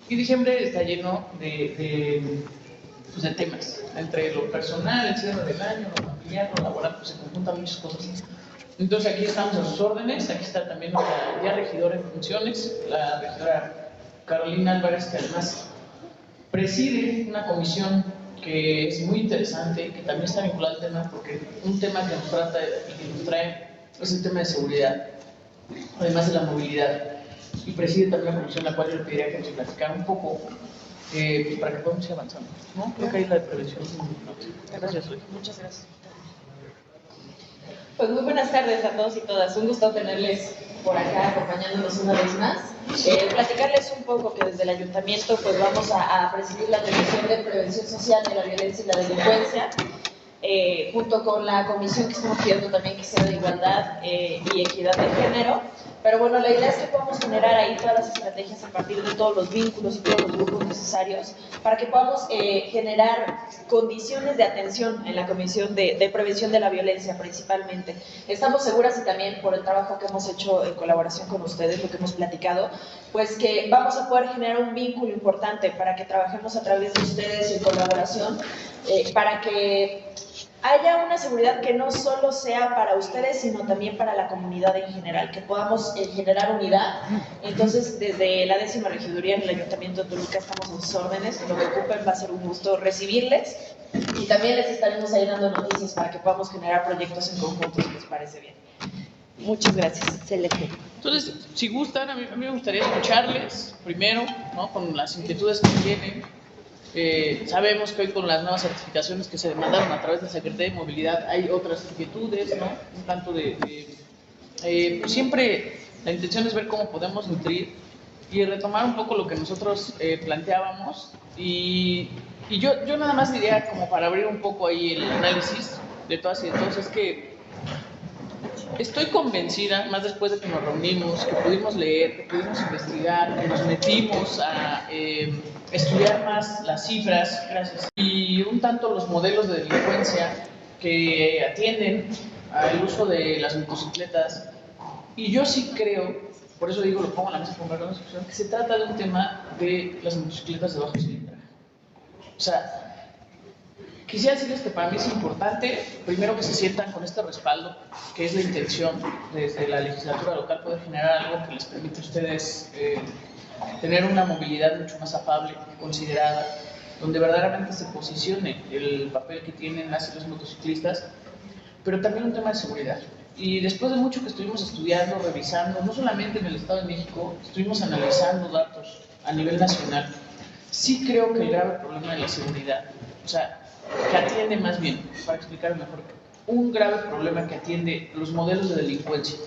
Y diciembre está lleno pues de temas, entre lo personal, el cierre del año, lo familiar, lo laboral, pues se conjuntan muchas cosas. Entonces aquí estamos a sus órdenes, aquí está también nuestra ya regidora en funciones, la regidora Carolina Álvarez, que además preside una comisión que es muy interesante, que también está vinculada al tema, porque un tema que nos trata y que nos trae es el tema de seguridad, además de la movilidad. Y preside también la comisión, la cual yo le pediría que nos platicara un poco, pues para que podamos ir avanzando, ¿no? Creo que ahí la de prevención es muy importante. Gracias, Luis. Muchas gracias. Pues muy buenas tardes a todos y todas. Un gusto tenerles por acá acompañándonos una vez más. Platicarles un poco que desde el ayuntamiento pues vamos a presidir la Dirección de Prevención Social de la Violencia y la Delincuencia, junto con la comisión que estamos pidiendo también que sea de igualdad y equidad de género. Pero bueno, la idea es que podamos generar ahí todas las estrategias a partir de todos los vínculos y todos los grupos necesarios para que podamos generar condiciones de atención en la Comisión de Prevención de la Violencia principalmente. Estamos seguras y también por el trabajo que hemos hecho en colaboración con ustedes, lo que hemos platicado, pues que vamos a poder generar un vínculo importante para que trabajemos a través de ustedes en colaboración, para que haya una seguridad que no solo sea para ustedes, sino también para la comunidad en general, que podamos generar unidad. Entonces, desde la 10ª regiduría en el Ayuntamiento de Toluca estamos a sus órdenes, lo que ocupen va a ser un gusto recibirles y también les estaremos ahí dando noticias para que podamos generar proyectos en conjunto, si les parece bien. Muchas gracias. Excelente. Entonces, si gustan, a mí me gustaría escucharles primero, ¿no? Con las inquietudes que tienen. Sabemos que hoy con las nuevas certificaciones que se demandaron a través de la Secretaría de Movilidad hay otras inquietudes, ¿no? Un tanto pues siempre la intención es ver cómo podemos nutrir y retomar un poco lo que nosotros planteábamos y yo nada más diría como para abrir un poco ahí el análisis de todas y de todos, es que estoy convencida, más después de que nos reunimos, que pudimos leer, que pudimos investigar, que nos metimos a estudiar más las cifras, gracias, y un tanto los modelos de delincuencia que atienden al uso de las motocicletas. Y yo sí creo, por eso digo, lo pongo en la mesa con una discusión, que se trata de un tema de las motocicletas de bajo cilindraje. O sea, quisiera decirles que para mí es importante, primero, que se sientan con este respaldo, que es la intención desde la legislatura local, poder generar algo que les permite a ustedes tener una movilidad mucho más afable, considerada, donde verdaderamente se posicione el papel que tienen las y los motociclistas, pero también un tema de seguridad. Y después de mucho que estuvimos estudiando, revisando, no solamente en el Estado de México, estuvimos analizando datos a nivel nacional, sí creo que el grave problema de la seguridad, o sea, que atiende más bien, para explicar mejor, un grave problema que atiende los modelos de delincuencia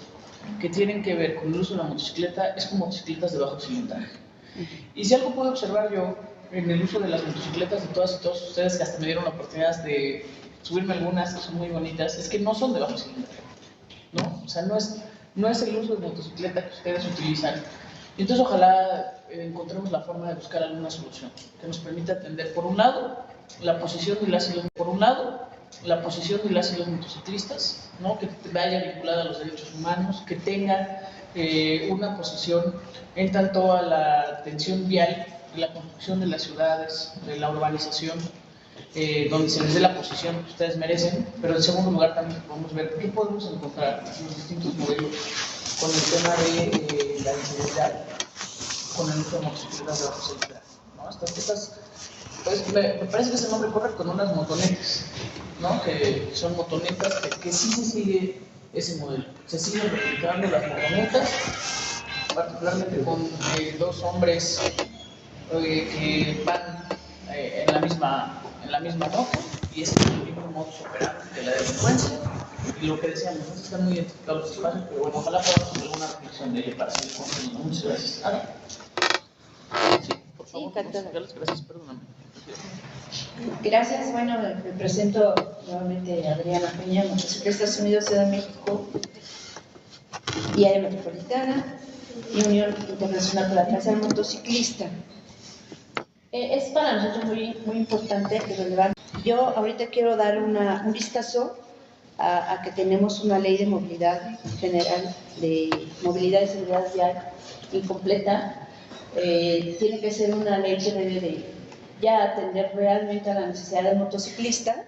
que tienen que ver con el uso de la motocicleta es con motocicletas de bajo cilindraje. Y si algo puedo observar yo en el uso de las motocicletas de todas y todos ustedes, que hasta me dieron la oportunidad de subirme algunas que son muy bonitas, es que no son de bajo cilindraje, ¿no? O sea, no es el uso de motocicleta que ustedes utilizan. Y entonces ojalá encontremos la forma de buscar alguna solución que nos permita atender, por un lado, la posición de las y los motociclistas, ¿no? Que vaya vinculada a los derechos humanos, que tenga una posición en tanto a la atención vial, de la construcción de las ciudades, de la urbanización, donde se les dé la posición que ustedes merecen, pero en segundo lugar también podemos ver qué podemos encontrar en los distintos modelos con el tema de la inseguridad, con el uso de motocicletas de bajo cilindraje, ¿no? Estas pues me parece que es el nombre correcto, ¿no? Unas motonetas, ¿no? Que son motonetas que sí se sigue ese modelo. Se siguen replicando las motonetas, particularmente con dos hombres que van en la misma moto, y ese es el mismo modus operandi de la delincuencia. Y lo que decíamos, no están muy identificados los espacios, pero bueno, ojalá podamos hacer alguna reflexión de ello para seguir continuando. Muchas gracias. Sí, por favor, gracias, perdóname. Gracias. Bueno, me presento nuevamente Adriana Peña, Motociclistas Unidos Ciudad de México y Área Metropolitana y Unión Internacional para la Defensa del Motociclista. Es para nosotros muy importante y relevante. Yo ahorita quiero dar un vistazo a que tenemos una ley de movilidad general, de movilidad y seguridad vial incompleta, Tiene que ser una ley que debe de ya atender realmente a la necesidad del motociclista.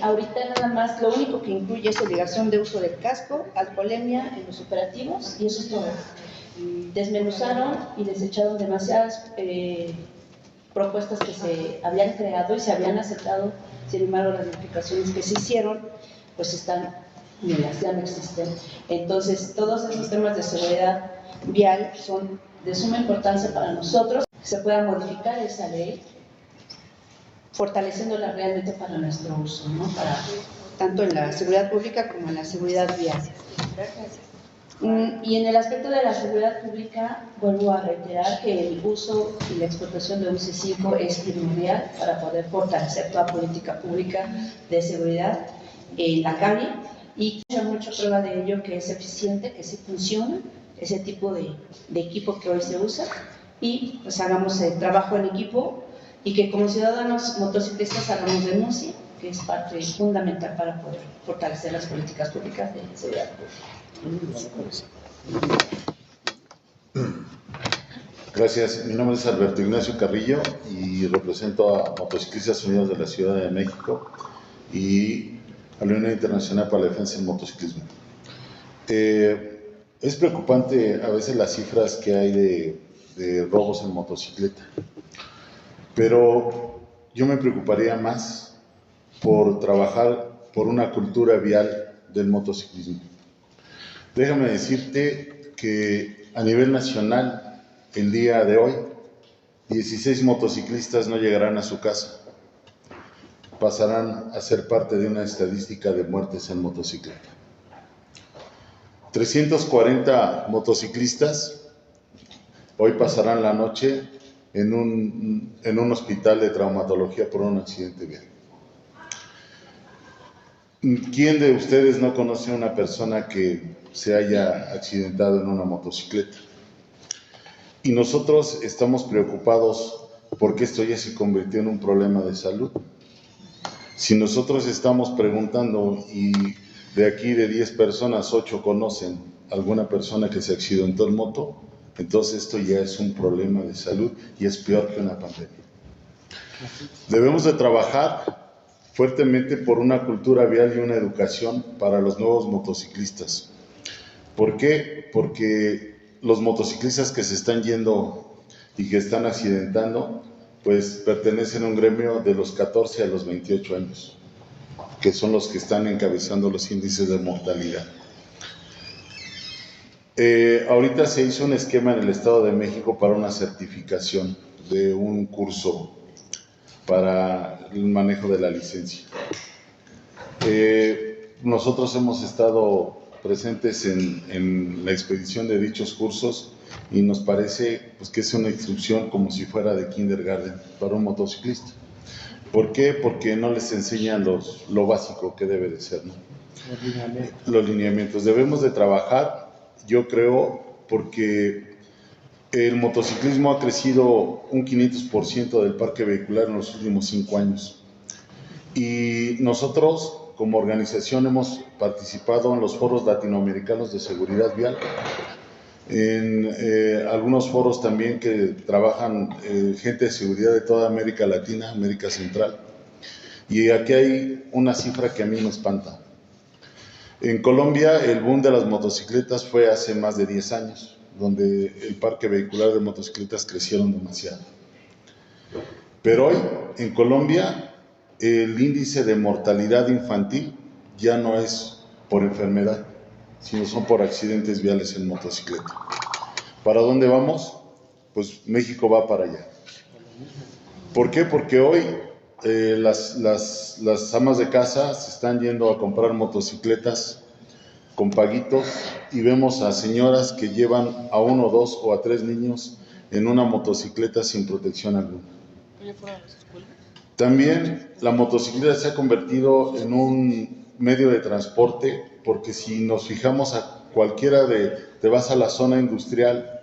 Ahorita nada más, lo único que incluye es obligación de uso del casco, alcoholemia en los operativos, y eso es todo. Desmenuzaron y desecharon demasiadas propuestas que se habían creado y se habían aceptado. Sin embargo, las modificaciones que se hicieron pues están nulas, ya no existen. Entonces, todos esos temas de seguridad vial son de suma importancia para nosotros. Se pueda modificar esa ley, fortaleciéndola realmente para nuestro uso, ¿no? Para, tanto en la seguridad pública como en la seguridad vial. Y en el aspecto de la seguridad pública, vuelvo a reiterar que el uso y la explotación de un C5 es primordial para poder fortalecer toda política pública de seguridad en la calle, y hay mucha prueba de ello que es eficiente, que sí funciona ese tipo de equipo que hoy se usa, y pues hagamos el trabajo en equipo y que como ciudadanos motociclistas hagamos denuncia, que es parte fundamental para poder fortalecer las políticas públicas de seguridad pública. Gracias. Mi nombre es Alberto Ignacio Carrillo y represento a Motociclistas Unidos de la Ciudad de México y a la Unión Internacional para la Defensa del Motociclismo. Es preocupante a veces las cifras que hay de robos en motocicleta, pero yo me preocuparía más por trabajar por una cultura vial del motociclismo. Déjame decirte que a nivel nacional, el día de hoy, 16 motociclistas no llegarán a su casa. Pasarán a ser parte de una estadística de muertes en motocicleta. 340 motociclistas hoy pasarán la noche en un hospital de traumatología por un accidente vial. ¿Quién de ustedes no conoce a una persona que se haya accidentado en una motocicleta? Y nosotros estamos preocupados porque esto ya se convirtió en un problema de salud. Si nosotros estamos preguntando y de aquí de 10 personas, 8 conocen a alguna persona que se accidentó en moto, entonces esto ya es un problema de salud y es peor que una pandemia. Debemos de trabajar fuertemente por una cultura vial y una educación para los nuevos motociclistas. ¿Por qué? Porque los motociclistas que se están yendo y que están accidentando, pues pertenecen a un gremio de los 14 a los 28 años, que son los que están encabezando los índices de mortalidad. Ahorita se hizo un esquema en el Estado de México para una certificación de un curso para el manejo de la licencia. Nosotros hemos estado presentes en la expedición de dichos cursos y nos parece pues, que es una instrucción como si fuera de kindergarten para un motociclista. ¿Por qué? Porque no les enseñan lo básico que debe de ser, ¿no? Los lineamientos. Debemos de trabajar, yo creo, porque el motociclismo ha crecido un 500% del parque vehicular en los últimos 5 años. Y nosotros, como organización, hemos participado en los foros latinoamericanos de seguridad vial, en algunos foros también que trabajan gente de seguridad de toda América Latina, América Central. Y aquí hay una cifra que a mí me espanta. En Colombia el boom de las motocicletas fue hace más de 10 años, donde el parque vehicular de motocicletas crecieron demasiado. Pero hoy en Colombia el índice de mortalidad infantil ya no es por enfermedad, sino son por accidentes viales en motocicleta. ¿Para dónde vamos? Pues México va para allá. ¿Por qué? Porque hoy las amas de casa se están yendo a comprar motocicletas con paguitos y vemos a señoras que llevan a 1, 2 o a 3 niños en una motocicleta sin protección alguna. También la motocicleta se ha convertido en un medio de transporte, porque si nos fijamos a cualquiera te vas a la zona industrial,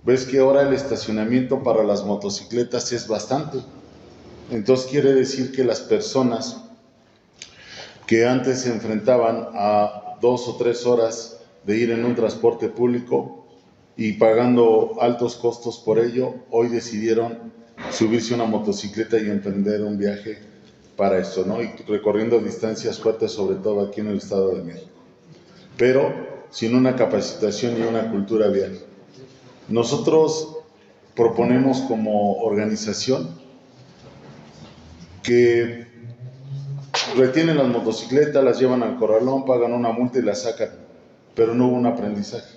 ves que ahora el estacionamiento para las motocicletas es bastante. Entonces quiere decir que las personas que antes se enfrentaban a 2 o 3 horas de ir en un transporte público, y pagando altos costos por ello, hoy decidieron subirse a una motocicleta y emprender un viaje para esto, ¿no? Y recorriendo distancias fuertes, sobre todo aquí en el Estado de México, pero sin una capacitación y una cultura vial. Nosotros proponemos como organización que retienen las motocicletas, las llevan al corralón, pagan una multa y las sacan, pero no hubo un aprendizaje.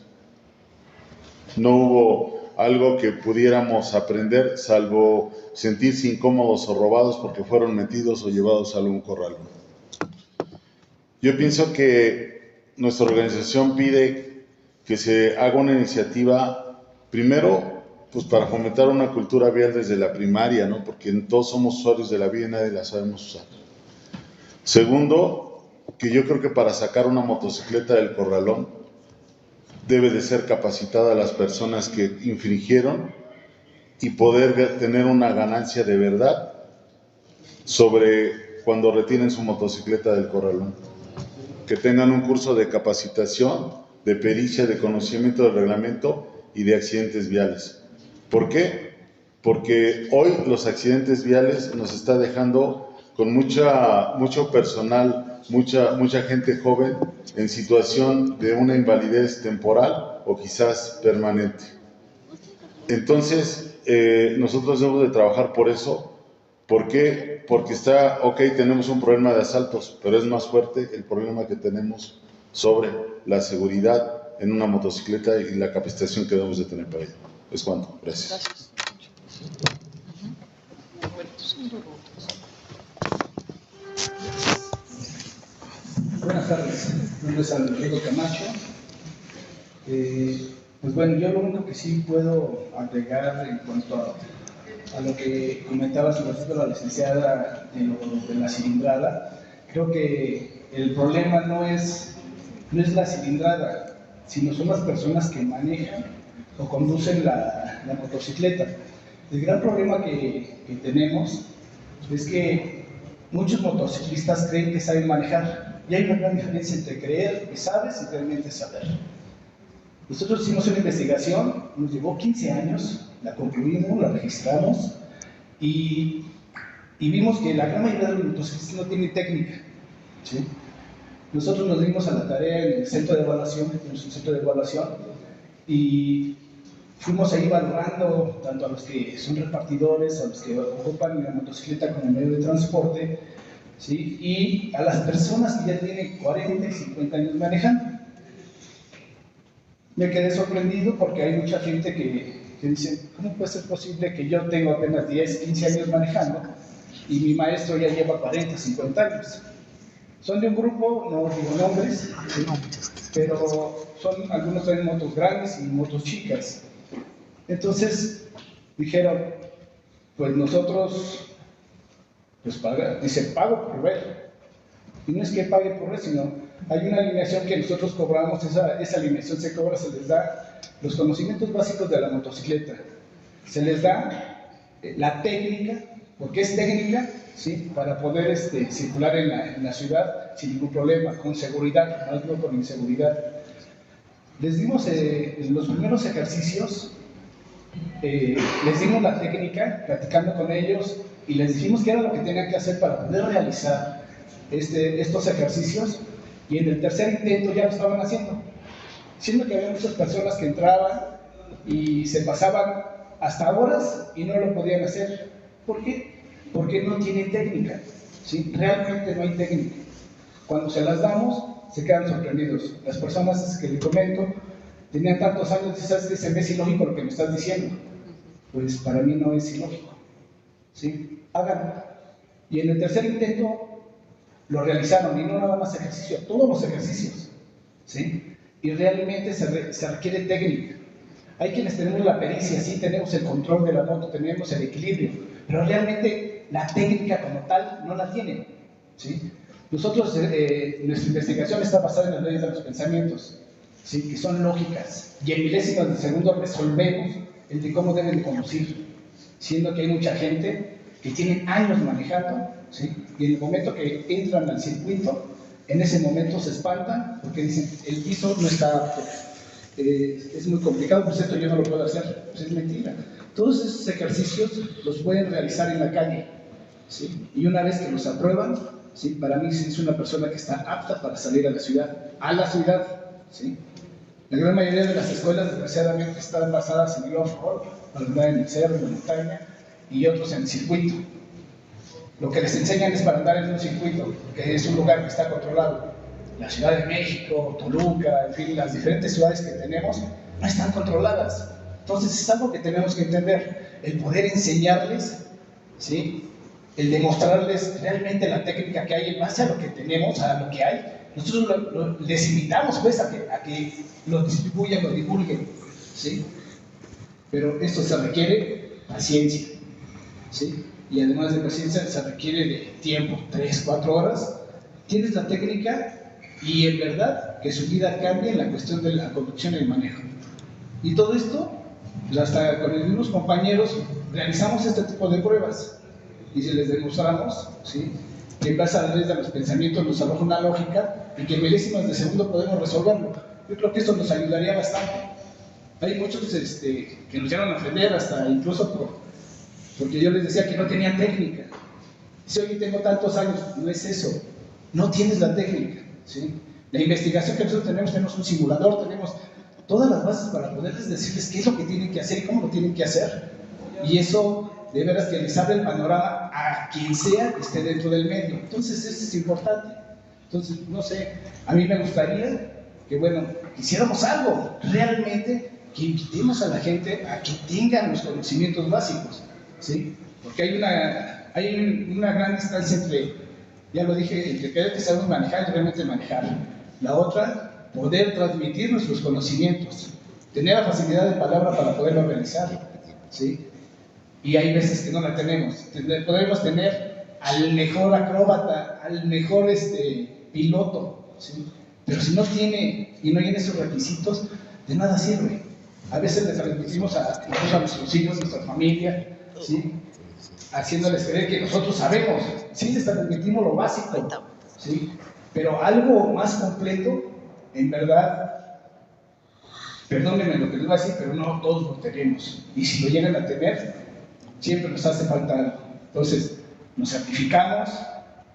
No hubo algo que pudiéramos aprender, salvo sentirse incómodos o robados porque fueron metidos o llevados a algún corralón. Yo pienso que nuestra organización pide que se haga una iniciativa, primero, pues para fomentar una cultura vial desde la primaria, ¿no? Porque todos somos usuarios de la vía y nadie la sabemos usar. Segundo, que yo creo que para sacar una motocicleta del corralón debe de ser capacitada a las personas que infringieron y poder tener una ganancia de verdad sobre cuando retienen su motocicleta del corralón. Que tengan un curso de capacitación, de pericia, de conocimiento del reglamento y de accidentes viales. ¿Por qué? Porque hoy los accidentes viales nos está dejando con mucho personal, mucha gente joven en situación de una invalidez temporal o quizás permanente. Entonces, nosotros debemos de trabajar por eso. ¿Por qué? Porque tenemos un problema de asaltos, pero es más fuerte el problema que tenemos sobre la seguridad en una motocicleta y la capacitación que debemos de tener para ello. Es cuanto. Gracias. Buenas tardes, mi nombre es Alfredo Camacho. Pues bueno, yo lo único que sí puedo agregar en cuanto a lo que comentaba sobre la licenciada de la cilindrada, creo que el problema no es la cilindrada, sino son las personas que manejan o conducen la motocicleta. El gran problema que tenemos es que muchos motociclistas creen que saben manejar, y hay una gran diferencia entre creer que sabes y realmente saber. Nosotros hicimos una investigación, nos llevó 15 años, la concluimos, la registramos y vimos que la gran mayoría de los motociclistas no tienen técnica, ¿sí? Nosotros nos dimos a la tarea en el centro de evaluación, tenemos un centro de evaluación, y fuimos ahí valorando tanto a los que son repartidores, a los que ocupan la motocicleta como medio de transporte, ¿sí? Y a las personas que ya tienen 40 y 50 años manejando. Me quedé sorprendido porque hay mucha gente que dice, ¿cómo puede ser posible que yo tengo apenas 10, 15 años manejando y mi maestro ya lleva 40, 50 años? Son de un grupo, no digo nombres, ¿sí? Pero algunos traen motos grandes y motos chicas. Entonces dijeron, pues nosotros, pues pago por ver. Y no es que pague por ver, sino hay una alineación que nosotros cobramos, esa alineación se cobra, se les da los conocimientos básicos de la motocicleta, se les da la técnica, porque es técnica, ¿sí? Para poder circular en la ciudad sin ningún problema, con seguridad, no con inseguridad. Les dimos en los primeros ejercicios, les dimos la técnica, platicando con ellos, y les dijimos qué era lo que tenían que hacer para poder realizar estos ejercicios, y en el tercer intento ya lo estaban haciendo, siendo que había muchas personas que entraban y se pasaban hasta horas y no lo podían hacer. ¿Por qué? Porque no tienen técnica, ¿sí? Realmente no hay técnica. Cuando se las damos, se quedan sorprendidos. Las personas que les comento tenían tantos años y sabes que se me es ilógico lo que me estás diciendo. Pues para mí no es ilógico, ¿sí? Háganlo. Y en el tercer intento lo realizaron, y no nada más ejercicio, todos los ejercicios, ¿sí? Y realmente se requiere técnica. Hay quienes tenemos la pericia, sí, tenemos el control de la moto, tenemos el equilibrio, pero realmente la técnica como tal no la tienen, ¿sí? Nosotros, nuestra investigación está basada en las leyes de los pensamientos, ¿sí? Que son lógicas, y en milésimas de segundo resolvemos el de cómo deben conducir, siendo que hay mucha gente que tiene años manejando, ¿sí? Y en el momento que entran al circuito, en ese momento se espantan porque dicen, el piso no está apto, es muy complicado, por cierto, yo no lo puedo hacer, pues es mentira. Todos esos ejercicios los pueden realizar en la calle, ¿sí? Y una vez que los aprueban, ¿sí? Para mí sí es una persona que está apta para salir a la ciudad, ¿sí? La gran mayoría de las escuelas, desgraciadamente, están basadas en el off-road, algunas en el cerro, en la montaña, y otros en el circuito. Lo que les enseñan es para andar en un circuito, que es un lugar que está controlado. La Ciudad de México, Toluca, en fin, las diferentes ciudades que tenemos no están controladas. Entonces es algo que tenemos que entender, el poder enseñarles, ¿sí? El demostrarles realmente la técnica que hay en base a lo que tenemos, a lo que hay. Nosotros les invitamos pues a que lo distribuyan, lo divulguen, ¿sí? Pero esto se requiere paciencia, ¿sí? Y además de paciencia se requiere de tiempo, 3, 4 horas. Tienes la técnica y en verdad que su vida cambia en la cuestión de la conducción y el manejo. Y todo esto, pues hasta con los mismos compañeros, realizamos este tipo de pruebas y se les demostramos, ¿sí? Que en base a los pensamientos nos arroja una lógica y que en milésimas de segundo podemos resolverlo. Yo creo que esto nos ayudaría bastante. Hay muchos que nos llegan a ofender, hasta incluso porque yo les decía que no tenían técnica. Si hoy tengo tantos años, no es eso, no tienes la técnica, ¿sí? La investigación que nosotros tenemos un simulador, tenemos todas las bases para poderles decirles qué es lo que tienen que hacer y cómo lo tienen que hacer. Y eso, de veras, que les abre el panorama a quien sea que esté dentro del medio. Entonces, eso es importante. Entonces, no sé, a mí me gustaría que, bueno, hiciéramos algo realmente, que invitemos a la gente a que tengan los conocimientos básicos, ¿sí? Porque hay una gran distancia entre, ya lo dije, entre creer que sabemos manejar y realmente manejar. La otra, poder transmitir nuestros conocimientos, tener la facilidad de palabra para poderlo realizar, ¿sí? Y hay veces que no la tenemos. Podemos tener al mejor acróbata, al mejor piloto, ¿sí? Pero si no tiene y no tiene esos requisitos, de nada sirve. A veces le transmitimos incluso a nuestros hijos, a nuestra familia, ¿sí? Haciéndoles creer que nosotros sabemos. Sí, les transmitimos lo básico, ¿sí? Pero algo más completo, en verdad, perdónenme lo que les voy a decir, pero no todos lo tenemos. Y si lo llegan a tener, siempre nos hace falta algo. Entonces, nos certificamos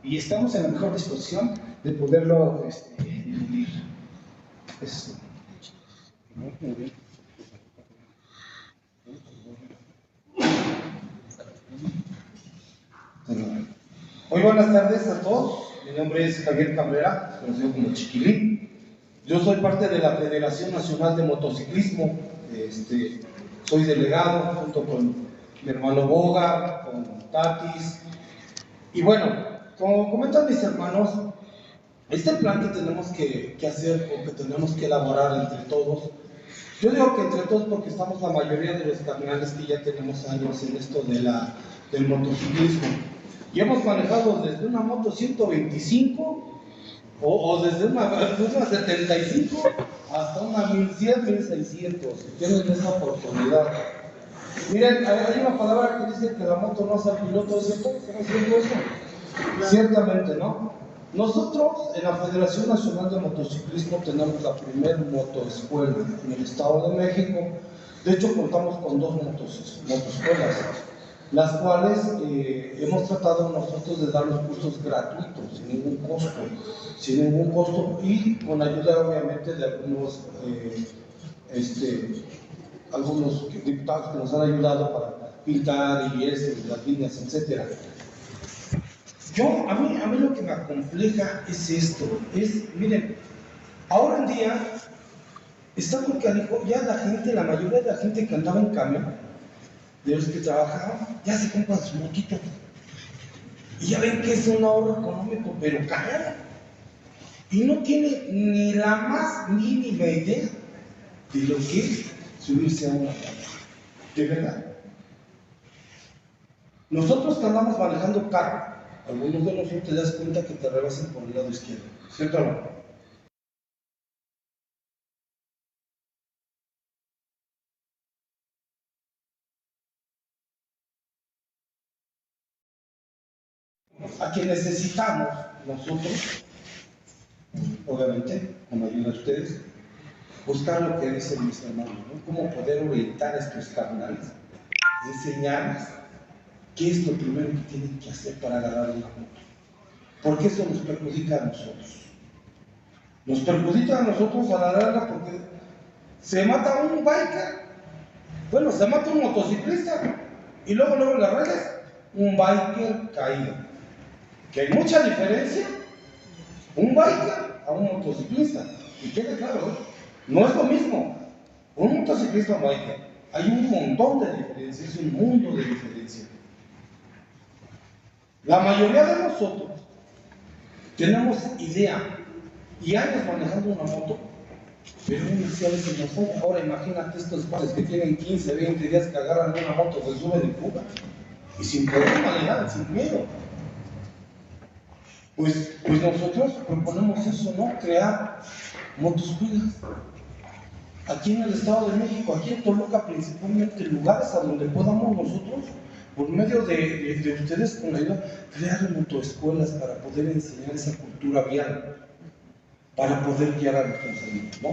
y estamos en la mejor disposición de poderlo difundir. Eso. Muy bien. Muy buenas tardes a todos. Mi nombre es Javier Cabrera, conocido como Chiquilín. Yo soy parte de la Federación Nacional de Motociclismo. Soy delegado junto con mi hermano Boga, con Tatis. Y bueno, como comentan mis hermanos, este plan que tenemos que hacer o que tenemos que elaborar entre todos, yo digo que entre todos porque estamos la mayoría de los carnales que ya tenemos años en esto del motociclismo. Y hemos manejado desde una moto 125 o desde una 75 hasta una 1100, 1600. Tienen esa oportunidad. Miren, hay una palabra que dice que la moto no hace al piloto, ¿es cierto? ¿Estamos haciendo eso? Ciertamente, ¿no? Nosotros en la Federación Nacional de Motociclismo tenemos la primera motoescuela en el Estado de México. De hecho, contamos con 2 motoescuelas, las cuales hemos tratado nosotros de dar los cursos gratuitos, sin ningún costo y con ayuda obviamente de algunos diputados que nos han ayudado para pintar y las líneas, etc. A mí lo que me acompleja es esto, miren, ahora en día está muy canijo, ya la mayoría de la gente que andaba en camión, de los que trabajaban, ya se compran su motito. Y ya ven que es un ahorro económico, pero caro. Y no tiene ni la más mínima idea de lo que es subirse a una cama. De verdad. Nosotros que andamos manejando carro, algunos de nosotros te das cuenta que te rebasan por el lado izquierdo. ¿Cierto o no? A quien necesitamos nosotros, obviamente, con ayuda de ustedes, buscar lo que dicen mis hermanos, ¿no? Cómo poder orientar a estos carnales, enseñarles qué es lo primero que tienen que hacer para agarrar una moto. Porque eso nos perjudica a nosotros. Nos perjudica a nosotros a la larga porque se mata un biker, bueno, se mata un motociclista y luego en las redes, un biker caído. Que hay mucha diferencia, un biker a un motociclista. Y quede claro, ¿eh? No es lo mismo. Un motociclista a un biker. Hay un montón de diferencias, es un mundo de diferencia. La mayoría de nosotros tenemos idea y años manejando una moto, pero uno sí a veces no sabe. Ahora imagínate estos padres que tienen 15, 20 días que agarran una moto, se suben y fugan, y sin problema le dan, sin miedo. Pues nosotros proponemos eso, ¿no? Crear motoscuelas. Aquí en el Estado de México, aquí en Toluca principalmente, lugares a donde podamos nosotros, por medio de ustedes con la ayuda, crear motoescuelas para poder enseñar esa cultura vial, para poder guiar a nuestros amigos, ¿no?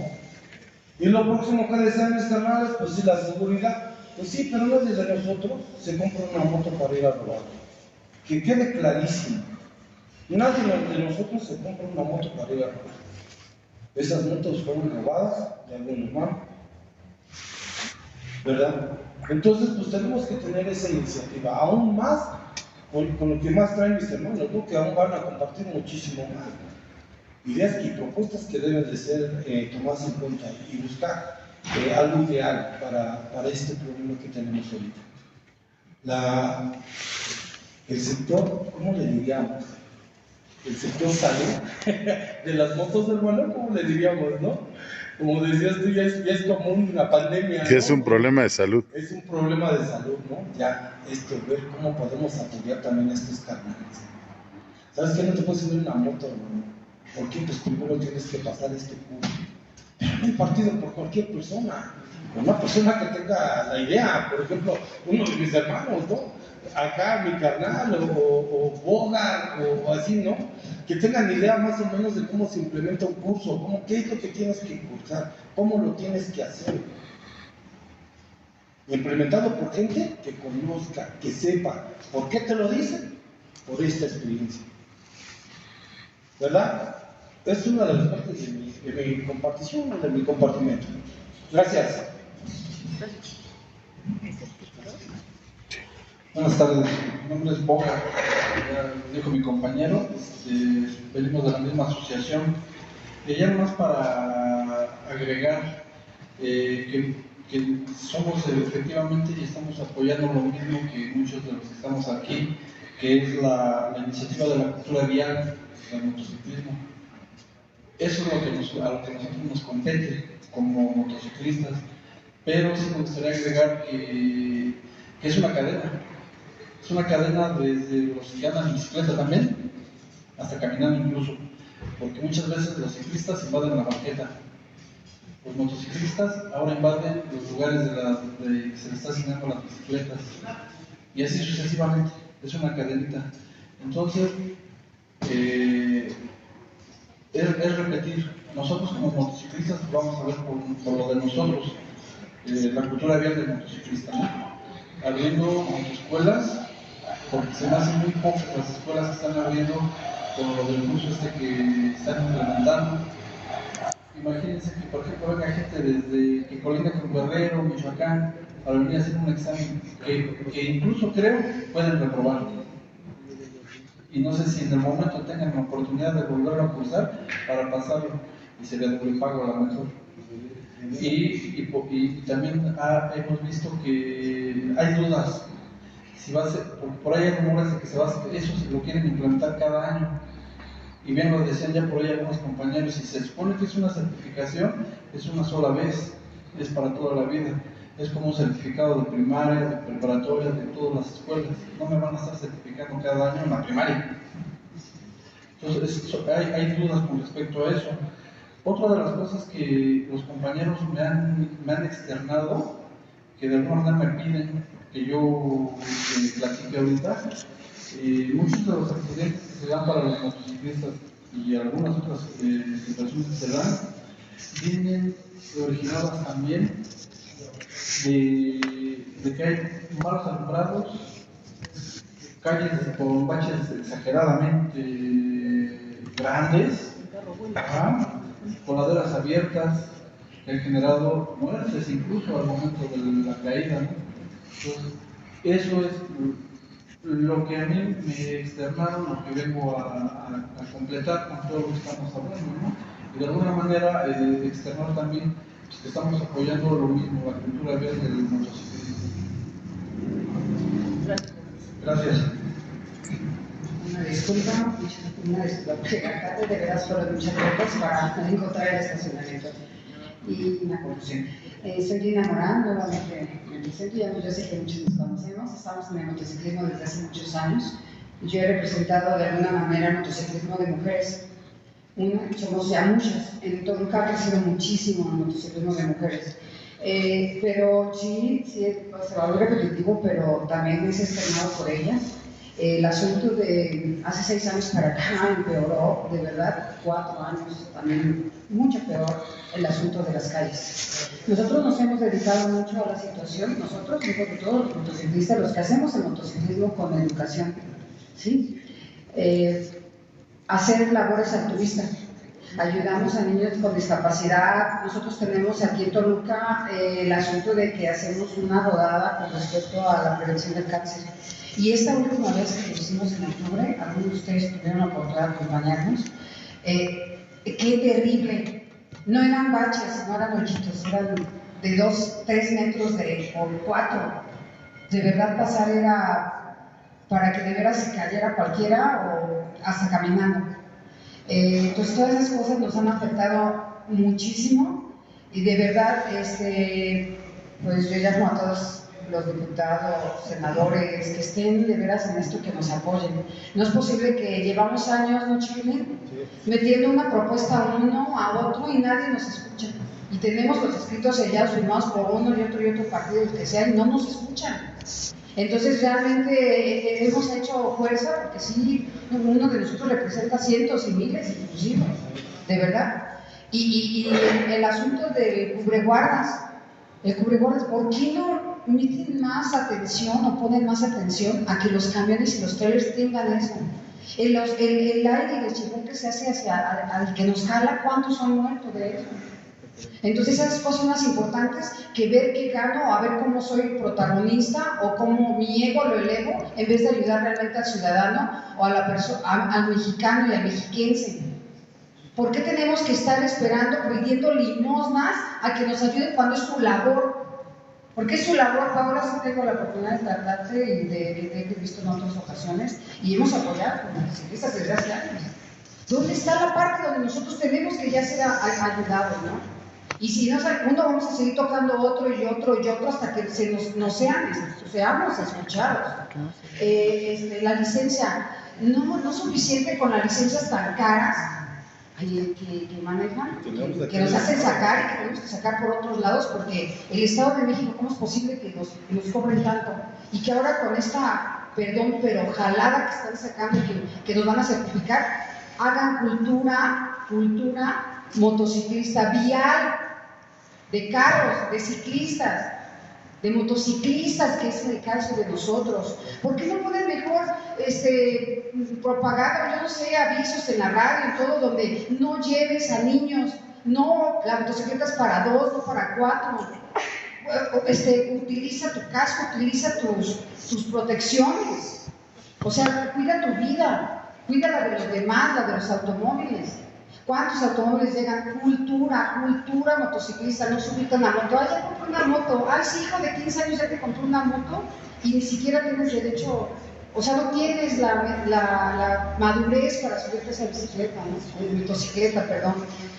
Y lo próximo que desean mis carnales, pues sí, la seguridad, pues sí, pero nadie de nosotros se compra una moto para ir a robar. Que quede clarísimo, nadie de nosotros se compra una moto para ir a robar. Esas motos fueron robadas de algún humano, ¿verdad? Entonces, pues tenemos que tener esa iniciativa, aún más con lo que más traen mis hermanos, ¿no? Que aún van a compartir muchísimo más. Ideas y propuestas que deben de ser tomadas en cuenta y buscar algo ideal para este problema que tenemos ahorita. El sector, ¿cómo le diríamos? El sector salud de las motos, hermano, ¿cómo le diríamos, no? Como decías tú, ya es como una pandemia, que ¿no? es un problema de salud. Es un problema de salud, ¿no? Ya, ver cómo podemos apoyar también a estos carnales. ¿Sabes qué? No te puedes subir una moto, hermano. ¿Por qué? Pues primero tienes que pasar este curso. Pero no impartido por cualquier persona. Una persona que tenga la idea, por ejemplo, uno de mis hermanos, ¿no? Acá mi carnal o Bogar o así, ¿no? Que tengan idea más o menos de cómo se implementa un curso, qué es lo que tienes que cursar, cómo lo tienes que hacer. Implementado por gente que conozca, que sepa. ¿Por qué te lo dicen? Por esta experiencia. ¿Verdad? Es una de las partes de mi compartición, de mi compartimiento. Gracias. Buenas tardes, mi nombre es Boca, ya dijo mi compañero, venimos de la misma asociación. Ya más para agregar que somos efectivamente y estamos apoyando lo mismo que muchos de los que estamos aquí, que es la iniciativa de la cultura vial del motociclismo. Eso es a lo que nosotros nos compete como motociclistas, pero sí me gustaría agregar que es una cadena. Es una cadena desde los que andan en bicicleta también, hasta caminando incluso, porque muchas veces los ciclistas invaden la banqueta. Los motociclistas ahora invaden los lugares de que se les está asignando las bicicletas, y así sucesivamente. Es una cadenita. Entonces, es repetir. Nosotros como motociclistas vamos a ver por lo de nosotros, la cultura vial del motociclista, ¿no? Abriendo autoescuelas, porque se me hacen muy pocas las escuelas que están abriendo con lo del curso que están implementando. Imagínense que, por ejemplo, venga gente desde que colinda con Guerrero, Michoacán, para venir a hacer un examen que incluso creo pueden reprobar. Y no sé si en el momento tengan la oportunidad de volverlo a cursar para pasarlo y se le doble pago a lo mejor. Y también hemos visto que hay dudas. Si va a ser, por ahí hay rumores de que eso se lo quieren implementar cada año. Y bien lo decían ya por ahí algunos compañeros, si se supone que es una certificación, es una sola vez, es para toda la vida. Es como un certificado de primaria, de preparatoria, de todas las escuelas. No me van a estar certificando cada año en la primaria. Entonces hay dudas con respecto a eso. Otra de las cosas que los compañeros me han externado, que de alguna manera me piden que yo platique ahorita, muchos de los accidentes que se dan para los motociclistas y algunas otras situaciones que se dan, vienen originadas también de que hay malos alumbrados, calles con baches exageradamente grandes, coladeras abiertas que han generado muertes incluso al momento de la caída, ¿no? Entonces, eso es lo que a mí me externaron, lo que vengo a completar con todo lo que estamos hablando, ¿no? Y de alguna manera externar también pues, que estamos apoyando lo mismo, la cultura verde del motociclismo. Gracias. Una disculpa, de veras fueron muchas vueltas para encontrar el estacionamiento y una confusión. Soy Lina Morán, nuevamente me presento, yo sé que muchos nos conocemos, estamos en el motociclismo desde hace muchos años. Yo he representado de alguna manera el motociclismo de mujeres. Somos ya muchas, en Toluca ha crecido muchísimo el motociclismo de mujeres. Pero sí, se va a ver repetitivo, pero también es externado por ellas. El asunto de hace 6 años para acá empeoró, de verdad, 4 años también, mucho peor el asunto de las calles. Nosotros nos hemos dedicado mucho a la situación, nosotros, sobre todo los motociclistas, los que hacemos el motociclismo con educación, ¿sí? Hacer labores altruistas. Ayudamos a niños con discapacidad. Nosotros tenemos aquí en Toluca el asunto de que hacemos una rodada con respecto a la prevención del cáncer. Y esta última vez que lo hicimos en octubre, algunos de ustedes tuvieron la oportunidad de acompañarnos, qué terrible. No eran baches, no eran hoyitos, eran de 2, 3 metros por 4. De verdad pasar era para que de veras se cayera cualquiera o hasta caminando. Entonces todas esas cosas nos han afectado muchísimo y de verdad, pues yo llamo a todos los diputados, senadores, que estén de veras en esto, que nos apoyen. No es posible que llevamos años, ¿no, Chile? Metiendo una propuesta a uno, a otro y nadie nos escucha. Y tenemos los escritos sellados, firmados por uno y otro partido, el que sea, y no nos escuchan. Entonces realmente hemos hecho fuerza, porque sí, uno de nosotros representa cientos y miles inclusive, de verdad. Y el asunto del cubreguardas, ¿por qué no meten más atención o ponen más atención a que los camiones y los trailers tengan eso? El aire y el chipón que se hace al que nos jala, ¿cuántos han muerto de eso? Entonces esas cosas son más importantes que ver qué gano, a ver cómo soy protagonista o cómo mi ego lo elevo en vez de ayudar realmente al ciudadano o a al mexicano y al mexiquense. ¿Por qué tenemos que estar esperando, pidiendo limosnas a que nos ayuden cuando es su labor? Porque es su labor. Ahora sí tengo la oportunidad de tratarte y de visto en otras ocasiones y hemos apoyado a los ciclistas desde hace años. ¿Dónde está la parte donde nosotros tenemos que ya ser ayudados, no? Y si no, uno vamos a seguir tocando otro y otro y otro hasta que nos seamos escuchados. La licencia, no es suficiente con las licencias tan caras que manejan, que nos hacen sacar y que tenemos que sacar por otros lados, porque el Estado de México, ¿cómo es posible que nos cobren tanto? Y que ahora con esta, perdón, pero jalada que están sacando, que nos van a certificar, hagan cultura motociclista, vial, de carros, de ciclistas, de motociclistas, que es el caso de nosotros. ¿Por qué no ponen mejor propaganda, yo no sé, avisos en la radio, en todo, donde no lleves a niños, no, la motocicleta es para 2, no para 4, utiliza tu casco, utiliza tus protecciones, o sea, cuida tu vida, cuida la de los demás, la de los automóviles. ¿Cuántos automóviles llegan? Cultura motociclista, no se ubican a moto. Ya compré una moto. Sí, hijo de 15 años ya te compró una moto y ni siquiera tienes derecho, o sea, no tienes la madurez para subirte a esa bicicleta, ¿no? Motocicleta, perdón.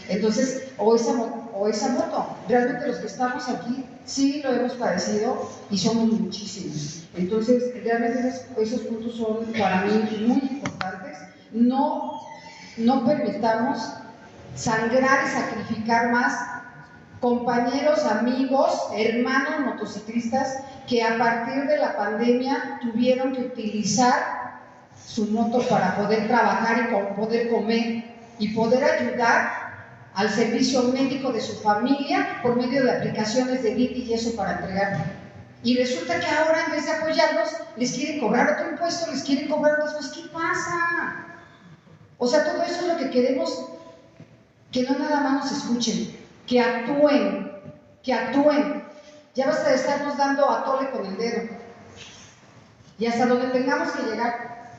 Entonces, o esa moto. Realmente los que estamos aquí sí lo hemos padecido y somos muchísimos. Entonces, realmente esos puntos son para mí muy importantes. No permitamos sangrar y sacrificar más compañeros, amigos, hermanos motociclistas que a partir de la pandemia tuvieron que utilizar su moto para poder trabajar y poder comer y poder ayudar al servicio médico de su familia por medio de aplicaciones de Didi y eso para entregar. Y resulta que ahora en vez de apoyarlos, les quieren cobrar otro impuesto, les quieren cobrar otras cosas. ¿Qué pasa? O sea, todo eso es lo que queremos, que no nada más nos escuchen, que actúen, que actúen. Ya basta de estarnos dando a tole con el dedo. Y hasta donde tengamos que llegar.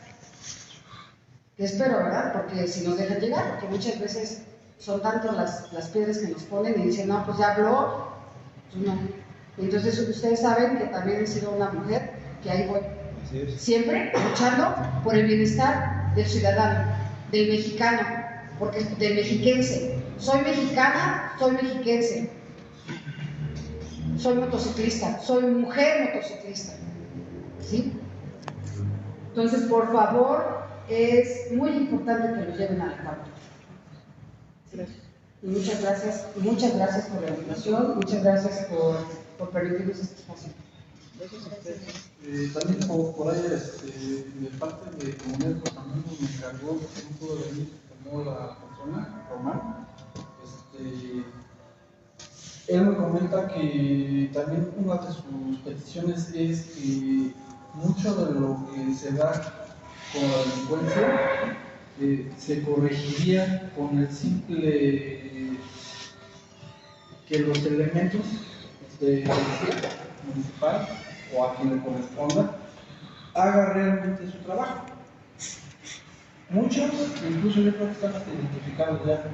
Que espero, ¿verdad? Porque si nos dejan llegar, porque muchas veces son tantas las piedras que nos ponen y dicen, no, pues ya habló, pues no. Entonces ustedes saben que también he sido una mujer que ahí voy. Siempre luchando por el bienestar del ciudadano, del mexicano, porque del mexiquense. Soy mexicana, soy mexiquense. Soy motociclista, soy mujer motociclista. ¿Sí? Entonces, por favor, es muy importante que lo lleven a la cabo. Gracias. Y muchas gracias por la invitación, muchas gracias por permitirnos este espacio. También por ahí, de parte de Comunidad de Amigos, me encargó que no pudo venir, como la persona, Román. Él me comenta que también una de sus peticiones es que mucho de lo que se da con la delincuencia se corregiría con el simple que los elementos de policía municipal o a quien le corresponda haga realmente su trabajo. Muchos, incluso yo creo que están hasta identificados ya,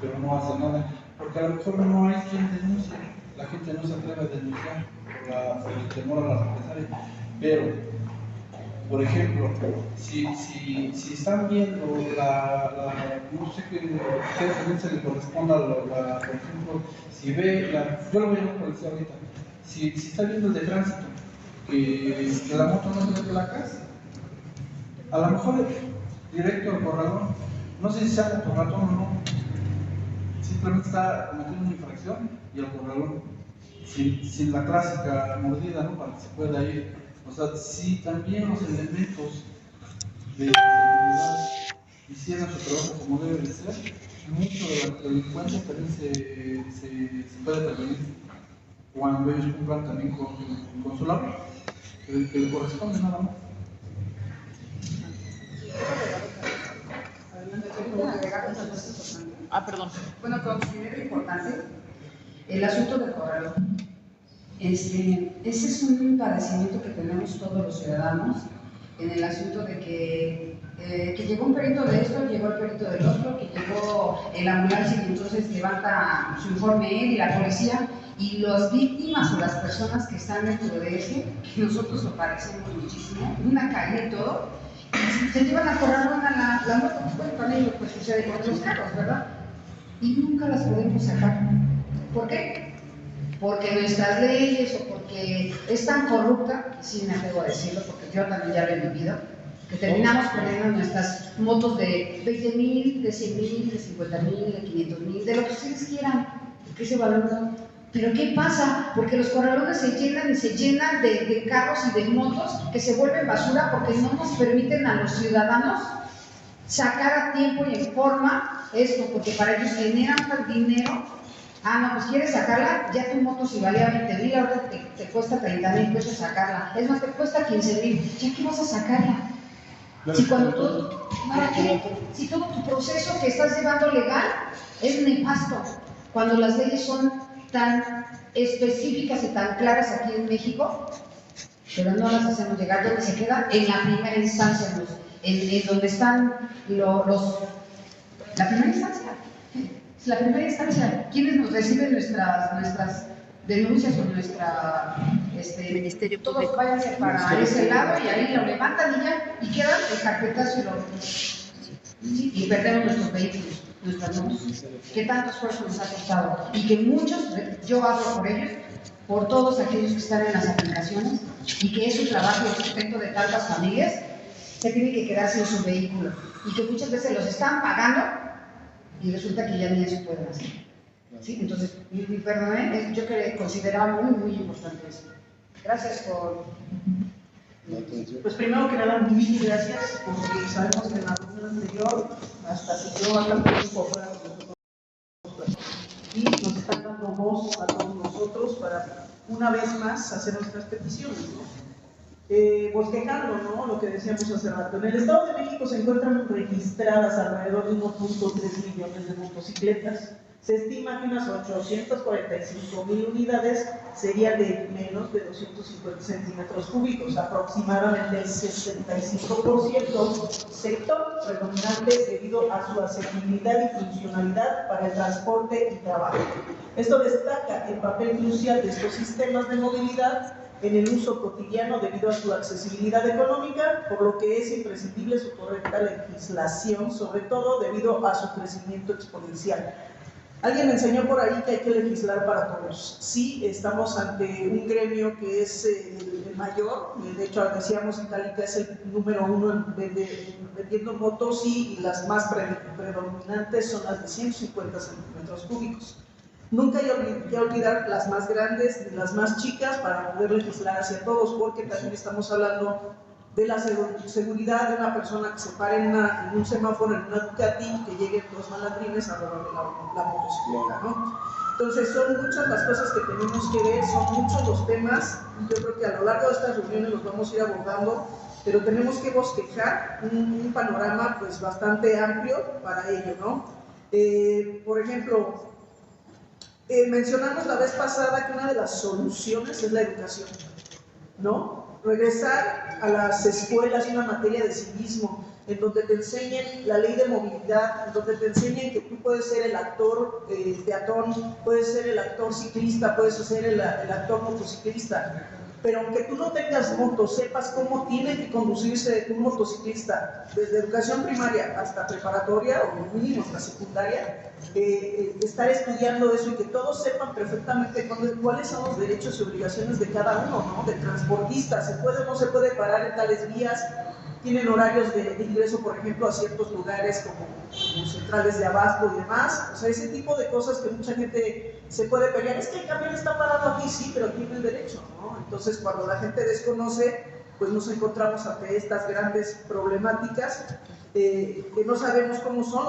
pero no hacen nada, porque a lo mejor no hay quien denuncie, la gente no se atreve a denunciar por el temor a la represalia. Pero, por ejemplo, si están viendo no sé qué también se le corresponda, por ejemplo, si ve, yo lo voy a ir a la policía ahorita, si está viendo el de tránsito, que la moto no tiene placas, a lo mejor directo al corralón, no sé si sea por ratón o no, simplemente está cometiendo una infracción y al corralón, sin la clásica mordida, ¿no? Para que se pueda ir. O sea, si también los elementos de seguridad hicieran su trabajo como debe de ser, mucho de la delincuencia también se puede prevenir cuando ellos cumplan también con su labor, que le corresponde nada más. Perdón. Bueno, considero importante el asunto del corralón. Ese es un padecimiento que tenemos todos los ciudadanos en el asunto de que llegó un perito de esto, llegó el perito del otro, que llegó el ambulancia y entonces levanta su informe él y la policía, y las víctimas o las personas que están dentro de ese, que nosotros lo padecemos muchísimo, una caída y todo, y se llevan a corralón a la moto. Bueno, también pues sucede con los carros, ¿verdad? Y nunca las podemos sacar. ¿Por qué? Porque nuestras leyes o porque es tan corrupta, sí me atrevo a decirlo, porque yo también ya lo he vivido, que terminamos perdiendo nuestras motos de 20,000, de 100,000, de 50,000, de 500,000, de lo que ustedes quieran, porque ese valor no. Pero ¿qué pasa? Porque los corralones se llenan y se llenan de carros y de motos que se vuelven basura porque no nos permiten a los ciudadanos sacar a tiempo y en forma esto, porque para ellos generan tal dinero. No, pues quieres sacarla, ya tu moto si valía 20,000, ahora te cuesta 30,000 pesos sacarla. Es más, te cuesta 15,000. ¿Ya qué vas a sacarla? Si cuando todo, ¿para qué? Si todo tu proceso que estás llevando legal es nefasto, cuando las leyes son tan específicas y tan claras aquí en México, pero no las hacemos llegar, donde se queda en la primera instancia, en donde están la primera instancia. La primera instancia, quienes nos reciben nuestras denuncias o nuestra Ministerio Público. Todos váyanse para ese lado y ahí lo levantan y quedan el carpetazo y perdemos nuestros vehículos, nuestras motos, que tanto esfuerzo nos ha costado y que muchos, yo hablo por ellos, por todos aquellos que están en las aplicaciones y que es su trabajo y el sustento de tantas familias, se tienen que quedar sin su vehículo y que muchas veces los están pagando y resulta que ya ni eso pueden hacer. ¿Sí? Entonces, perdón, yo consideraba muy importante eso. Gracias por... Pues primero que nada, mil gracias, porque sabemos que en la reunión anterior, hasta si yo acá un poco fuera invitamos a todos nosotros para una vez más hacer nuestras peticiones, ¿no? Bosquejando, ¿no? Lo que decíamos hace rato. En el Estado de México se encuentran registradas alrededor de 1.3 millones de motocicletas. Se estima que unas 845,000 unidades serían de menos de 250 centímetros cúbicos, aproximadamente el 65%, sector predominante debido a su asequibilidad y funcionalidad para el transporte y trabajo. Esto destaca el papel crucial de estos sistemas de movilidad en el uso cotidiano debido a su accesibilidad económica, por lo que es imprescindible su correcta legislación, sobre todo debido a su crecimiento exponencial. Alguien me enseñó por ahí que hay que legislar para todos. Sí, estamos ante un gremio que es el mayor, de hecho decíamos en Cali que es el número 1 vendiendo motos y las más predominantes son las de 150 centímetros cúbicos. Nunca hay que olvidar las más grandes y las más chicas para poder legislar hacia todos, porque también estamos hablando de la seguridad de una persona que se pare en un semáforo, en una Ducati, que lleguen dos malandrines a robarle la motocicleta, ¿no? Entonces son muchas las cosas que tenemos que ver, son muchos los temas, y yo creo que a lo largo de estas reuniones los vamos a ir abordando, pero tenemos que bosquejar un panorama pues bastante amplio para ello, ¿no? Por ejemplo, mencionamos la vez pasada que una de las soluciones es la educación, ¿no? Regresar a las escuelas y una materia de civismo, en donde te enseñen la ley de movilidad, en donde te enseñen que tú puedes ser el actor peatón, puedes ser el actor ciclista, puedes ser el actor motociclista. Pero aunque tú no tengas moto, sepas cómo tiene que conducirse un motociclista, desde educación primaria hasta preparatoria, o mínimo hasta secundaria, estar estudiando eso y que todos sepan perfectamente cuáles son los derechos y obligaciones de cada uno, ¿no? Del transportista, se puede o no se puede parar en tales vías, tienen horarios de ingreso, por ejemplo, a ciertos lugares como centrales de abasto y demás, o sea, ese tipo de cosas que mucha gente se puede pelear, es que el camión está parado aquí, sí, pero tiene el derecho, ¿no? Entonces, cuando la gente desconoce, pues nos encontramos ante estas grandes problemáticas que no sabemos cómo son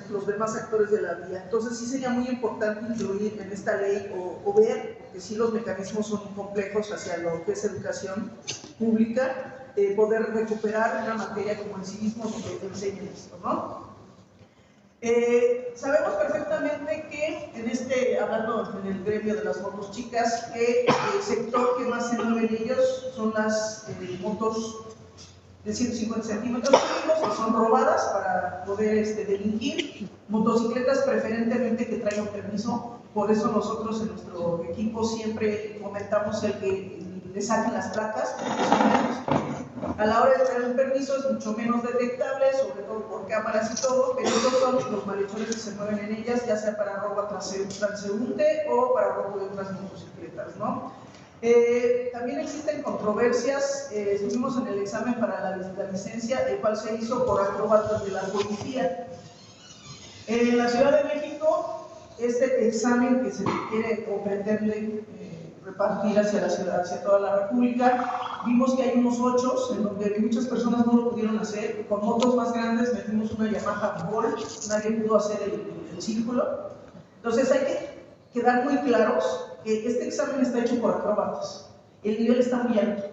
los demás actores de la vía. Entonces sí sería muy importante incluir en esta ley o ver, porque sí los mecanismos son complejos hacia lo que es educación pública, poder recuperar una materia como el civismo donde te enseñen esto, ¿no? Sabemos perfectamente que hablando en el gremio de las motos chicas, que el sector que más se mueve en ellos son las motos de 150 centímetros cúbicos, que son robadas para poder delinquir, motocicletas preferentemente que traigan permiso. Por eso nosotros en nuestro equipo siempre comentamos el que le saquen las placas, a la hora de traer un permiso es mucho menos detectable, sobre todo por cámaras y todo, pero estos son los malhechores que se mueven en ellas, ya sea para robo a transeúnte o para robo de otras motocicletas, ¿no? También existen controversias, estuvimos en el examen para la licencia, el cual se hizo por acróbatas de la policía. En la Ciudad de México, este examen que se quiere o pretende repartir hacia la ciudad, hacia toda la República, vimos que hay unos 8 en donde muchas personas no lo pudieron hacer. Con motos más grandes metimos una Yamaha Volt, nadie pudo hacer el círculo. Entonces hay que quedar muy claros que este examen está hecho por acróbatas, el nivel está muy alto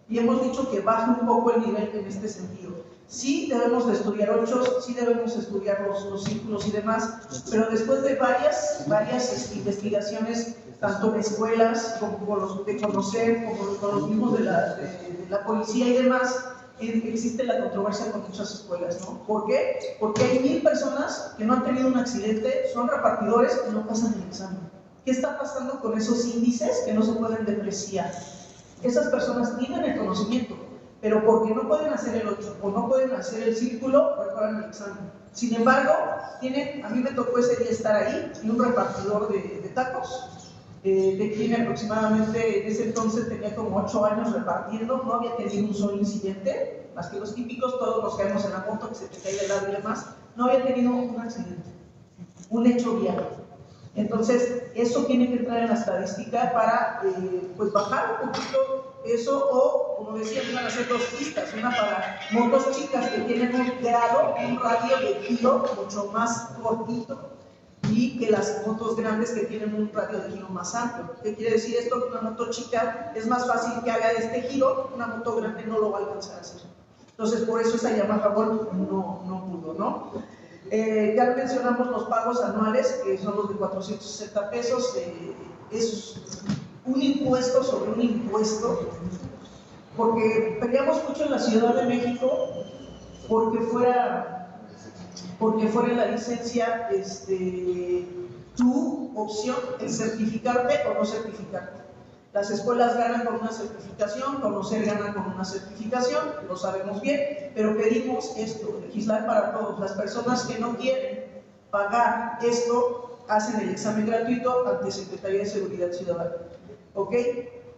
y hemos dicho que baje un poco el nivel en este sentido. Sí debemos de estudiar 8, sí debemos estudiar los círculos y demás, pero después de varias investigaciones, tanto en escuelas como con los de conocer, como con los mismos de la policía y demás, existe la controversia con muchas escuelas, ¿no? ¿Por qué? Porque hay 1000 personas que no han tenido un accidente, son repartidores y no pasan el examen. ¿Qué está pasando con esos índices que no se pueden depreciar? Esas personas tienen el conocimiento, pero porque no pueden hacer el 8 o no pueden hacer el círculo, recuerdan el examen. Sin embargo, a mí me tocó ese día estar ahí y un repartidor de tacos, que tiene aproximadamente, en ese entonces tenía como 8 años repartiendo, no había tenido un solo incidente, más que los típicos, todos nos caemos en la moto, que se te cae de lado y demás, no había tenido un accidente, un hecho vial. Entonces, eso tiene que entrar en la estadística para pues bajar un poquito eso, o como decía, van a hacer 2 pistas, una para motos chicas que tienen un radio de giro mucho más cortito y y que las motos grandes que tienen un radio de giro más amplio. ¿Qué quiere decir esto? Que una moto chica es más fácil que haga este giro, una moto grande no lo va a alcanzar a hacer. Entonces, por eso esa Yamaha Wolf no pudo, ¿no? Ya mencionamos los pagos anuales, que son los de 460 pesos. Es un impuesto sobre un impuesto, porque peleamos mucho en la Ciudad de México porque fuera la licencia tu opción el certificarte o no certificarte. Las escuelas ganan con una certificación, Conocer gana con una certificación, lo sabemos bien, pero pedimos esto, legislar para todos. Las personas que no quieren pagar esto hacen el examen gratuito ante Secretaría de Seguridad Ciudadana. ¿Ok?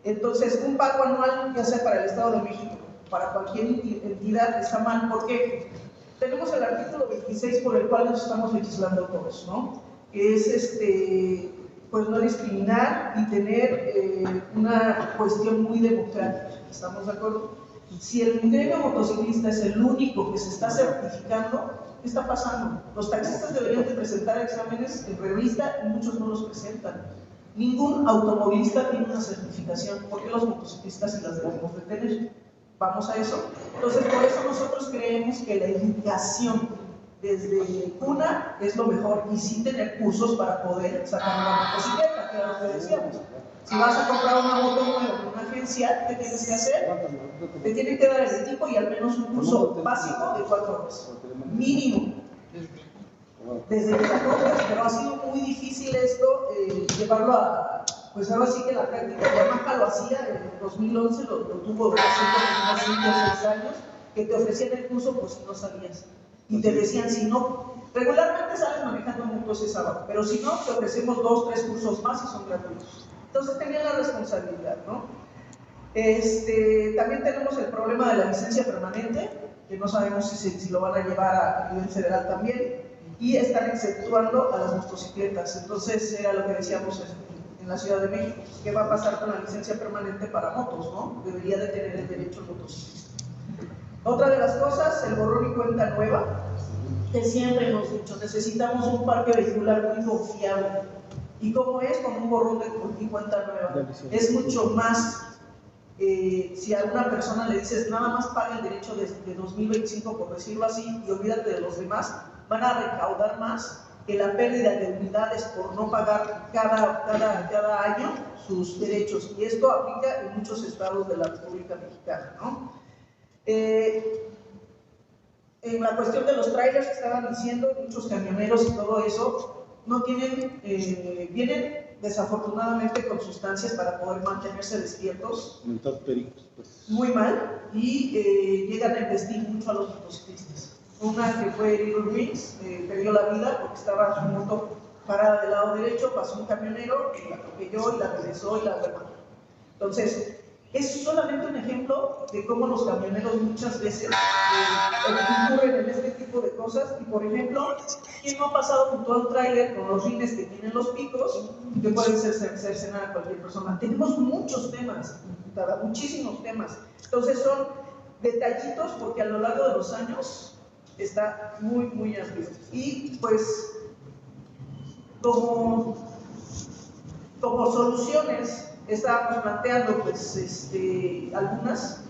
Entonces, un pago anual, ya sea para el Estado de México, para cualquier entidad, está mal. ¿Por qué? Tenemos el artículo 26 por el cual nos estamos legislando todos, ¿no? Que es pues no discriminar y tener una cuestión muy democrática. ¿Estamos de acuerdo? Si el gremio motociclista es el único que se está certificando, ¿qué está pasando? Los taxistas deberían de presentar exámenes en revista y muchos no los presentan. Ningún automovilista tiene una certificación. ¿Por qué los motociclistas sí las debemos de tener? Vamos a eso. Entonces, por eso nosotros creemos que la educación desde cuna es lo mejor, y sí tener cursos para poder sacar una motocicleta, que era lo que decíamos. Si vas a comprar una moto nueva en una agencia, ¿qué tienes que hacer? Te tienen que dar el tipo y al menos un curso básico de 4 horas, mínimo, desde que la compras. Pero ha sido muy difícil esto, llevarlo a, pues ahora sí que la práctica. Yamaha lo hacía en 2011, lo tuvo hace como unos 5 o 6 años, que te ofrecían el curso pues si no sabías. Y te decían, si no, regularmente sales manejando motos ese sábado, pero si no, te ofrecemos 2 o 3 cursos más y son gratuitos. Entonces tenían la responsabilidad, ¿no? También tenemos el problema de la licencia permanente, que no sabemos si lo van a llevar a nivel federal también, y están exceptuando a las motocicletas. Entonces era lo que decíamos en la Ciudad de México, ¿qué va a pasar con la licencia permanente para motos, no? Debería de tener el derecho el motociclista. Otra de las cosas, el borrón y cuenta nueva, que siempre hemos dicho, necesitamos un parque vehicular muy confiable. ¿Y cómo es? Con un borrón y cuenta nueva. Es mucho más, si a una persona le dices, nada más paga el derecho de 2025, por decirlo así, y olvídate de los demás, van a recaudar más que la pérdida de unidades por no pagar cada año sus derechos. Y esto aplica en muchos estados de la República Mexicana, ¿no? En la cuestión de los trailers que estaban diciendo, muchos camioneros y todo eso, no tienen, vienen desafortunadamente con sustancias para poder mantenerse despiertos, muy mal, y llegan a investir mucho a los motociclistas. Una que fue Little Wings, perdió la vida porque estaba su moto parada del lado derecho, pasó un camionero, y la atropelló y la regresó y la remató. Entonces, es solamente un ejemplo de cómo los camioneros muchas veces incurren en este tipo de cosas. Y por ejemplo, ¿quién no ha pasado junto a un tráiler con los rines que tienen los picos que pueden cercenar a cualquier persona? Tenemos muchos temas, muchísimos temas. Entonces son detallitos porque a lo largo de los años está muy, muy amplio. Y pues, como soluciones, estábamos planteando pues algunas,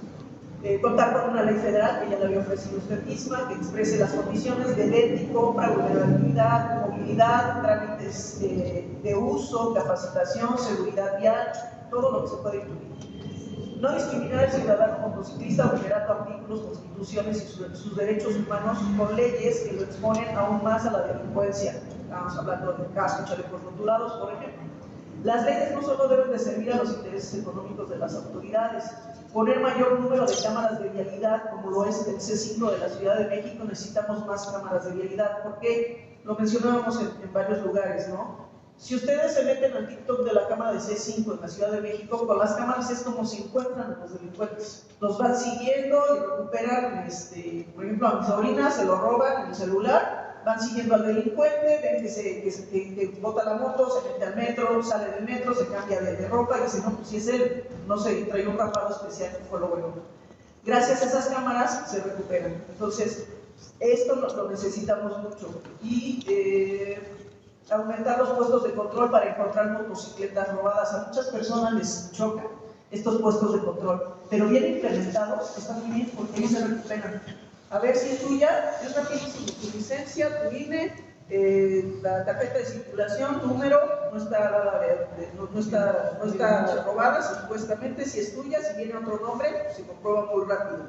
contar con una ley federal que ya le había ofrecido usted misma, que exprese las condiciones de venta y compra, vulnerabilidad, movilidad, trámites de uso, capacitación, seguridad vial, todo lo que se puede incluir. No discriminar al ciudadano motociclista vulnerando artículos, constituciones y sus derechos humanos con leyes que lo exponen aún más a la delincuencia. Estamos hablando de casco, chalecos rotulados, por ejemplo. Las leyes no solo deben de servir a los intereses económicos de las autoridades, poner mayor número de cámaras de vialidad, como lo es el C5 de la Ciudad de México, necesitamos más cámaras de vialidad, porque lo mencionábamos en varios lugares, ¿no? Si ustedes se meten al TikTok de la cámara de C5 en la Ciudad de México, con las cámaras es como se encuentran a los delincuentes. Los van siguiendo y recuperan, por ejemplo, a mi sobrina se lo roban en el celular, van siguiendo al delincuente, ven que bota la moto, se mete al metro, sale del metro, se cambia de ropa y dice, no, pues si es él, no sé, trae un rapado especial, que fue lo bueno. Gracias a esas cámaras se recuperan. Entonces, esto lo necesitamos mucho. Y aumentar los puestos de control para encontrar motocicletas robadas. A muchas personas les chocan estos puestos de control, pero bien implementados están muy bien porque no se recuperan. A ver si es tuya, yo también hice tu licencia, tu INE, la tarjeta de circulación, número, no está robada supuestamente. Si es tuya, si viene otro nombre, se comprueba muy rápido.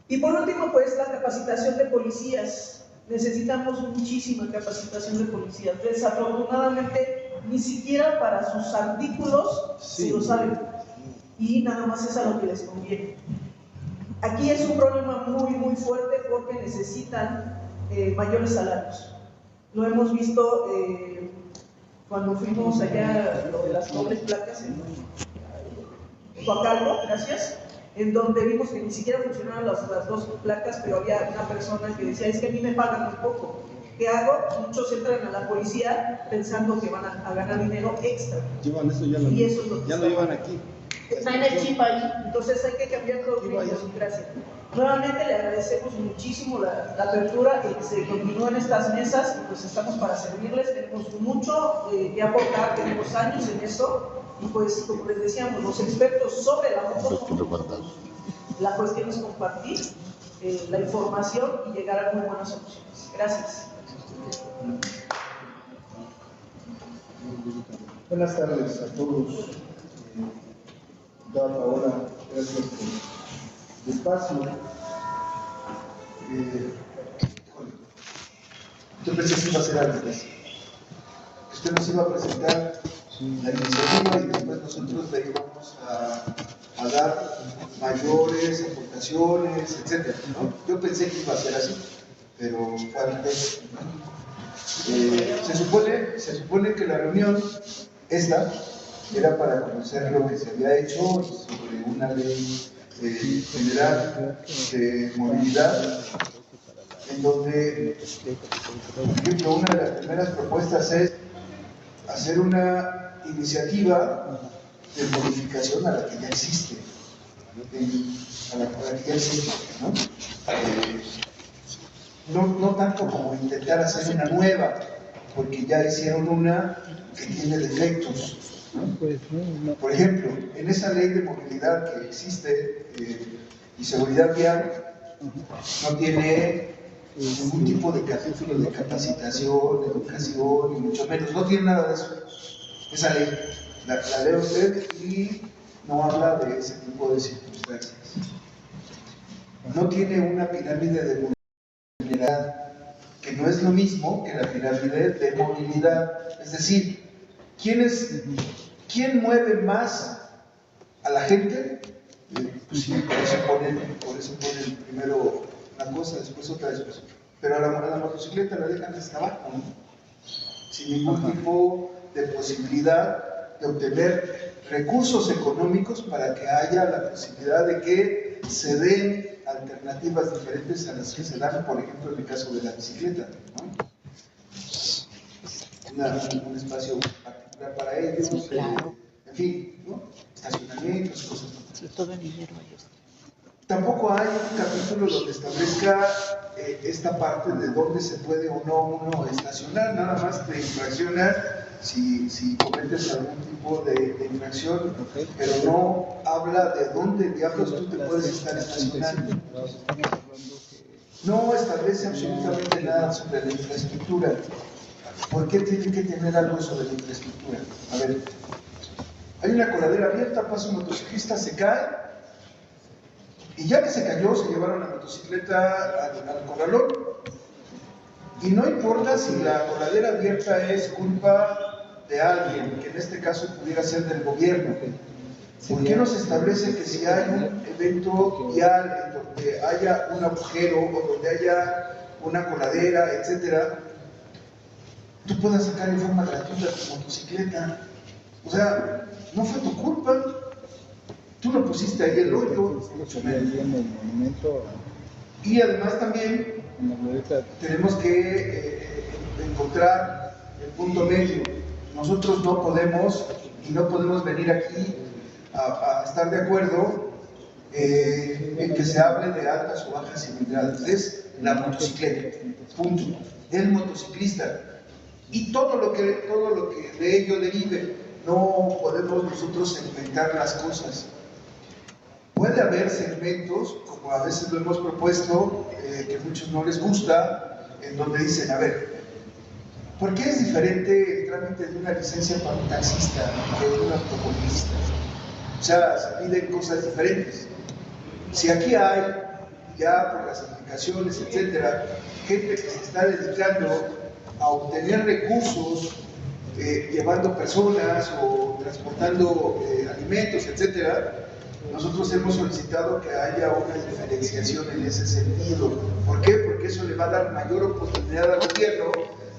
Y por último, pues la capacitación de policías. Necesitamos muchísima capacitación de policías. Desafortunadamente, ni siquiera para sus artículos se lo saben. Y nada más es a lo que les conviene. Aquí es un problema muy fuerte porque necesitan mayores salarios. Lo hemos visto cuando fuimos allá, lo de las dobles placas en Coacalco, gracias, en donde vimos que ni siquiera funcionaban las dos placas, pero había una persona que decía, es que a mí me pagan muy poco. ¿Qué hago? Muchos entran a la policía pensando que van a ganar dinero extra. Llevan eso, ya lo llevan aquí. Está en el chip ahí, entonces hay que cambiar los medios. Gracias. Nuevamente le agradecemos muchísimo la apertura y que se continúen en estas mesas, pues estamos para servirles, tenemos mucho que aportar, tenemos años en eso, y pues como les decíamos, los expertos sobre la moto, la cuestión es compartir la información y llegar a muy buenas soluciones. Gracias. Buenas tardes a todos. Paola, gracias por el espacio. Yo pensé que iba a ser al revés. Usted nos iba a presentar la iniciativa y después nosotros le íbamos a dar mayores aportaciones, etc. ¿no? Yo pensé que iba a ser así, pero fue al revés. Se supone que la reunión esta era para conocer lo que se había hecho sobre una ley general de movilidad, en donde, por ejemplo, una de las primeras propuestas es hacer una iniciativa de modificación a la que ya existe, no tanto como intentar hacer una nueva, porque ya hicieron una que tiene defectos. Por ejemplo, en esa ley de movilidad que existe y seguridad vial, no tiene ningún tipo de capítulo de capacitación, educación, y mucho menos, no tiene nada de eso. Esa ley, la lee usted y no habla de ese tipo de circunstancias. No tiene una pirámide de movilidad, que no es lo mismo que la pirámide de movilidad. Es decir, ¿quién mueve más a la gente? Pues sí, por eso ponen primero una cosa, después otra, después otra. Pero a la motocicleta la dejan hasta abajo, ¿no? Sin ningún tipo de posibilidad de obtener recursos económicos para que haya la posibilidad de que se den alternativas diferentes a las que se dan, por ejemplo, en el caso de la bicicleta, ¿no? Un espacio particular para ellos, sí, claro. En fin, ¿no? Estacionamientos, cosas así. Sí, todo el dinero ellos. Tampoco hay un capítulo donde establezca esta parte de dónde se puede o no uno estacionar, nada más te infraccionan si cometes algún tipo de infracción, pero no habla de dónde diablos tú te puedes estar estacionando. No establece absolutamente nada sobre la infraestructura. ¿Por qué tienen que tener algo sobre la infraestructura? A ver, hay una coladera abierta, pasa un motociclista, se cae, y ya que se cayó, se llevaron la motocicleta al corralón. Y no importa si la coladera abierta es culpa de alguien, que en este caso pudiera ser del gobierno. ¿Por qué no se establece que si hay un evento vial en donde haya un agujero o donde haya una coladera, etcétera, tú puedas sacar en forma gratuita tu motocicleta? O sea, no fue tu culpa. Tú no pusiste ahí el hoyo. Y además también tenemos que encontrar el punto medio. Nosotros no podemos venir aquí a estar de acuerdo en que se hable de altas o bajas cilindradas. Es la motocicleta, punto. El motociclista. y todo lo que de ello derive. No podemos nosotros segmentar las cosas. Puede haber segmentos, como a veces lo hemos propuesto, que a muchos no les gusta, en donde dicen, a ver, ¿por qué es diferente el trámite de una licencia para un taxista que de un automovilista? O sea, se piden cosas diferentes. Si aquí hay, ya por las aplicaciones, etcétera, gente que se está dedicando a obtener recursos, llevando personas o transportando alimentos, etcétera, nosotros hemos solicitado que haya una diferenciación en ese sentido. ¿Por qué? Porque eso le va a dar mayor oportunidad al gobierno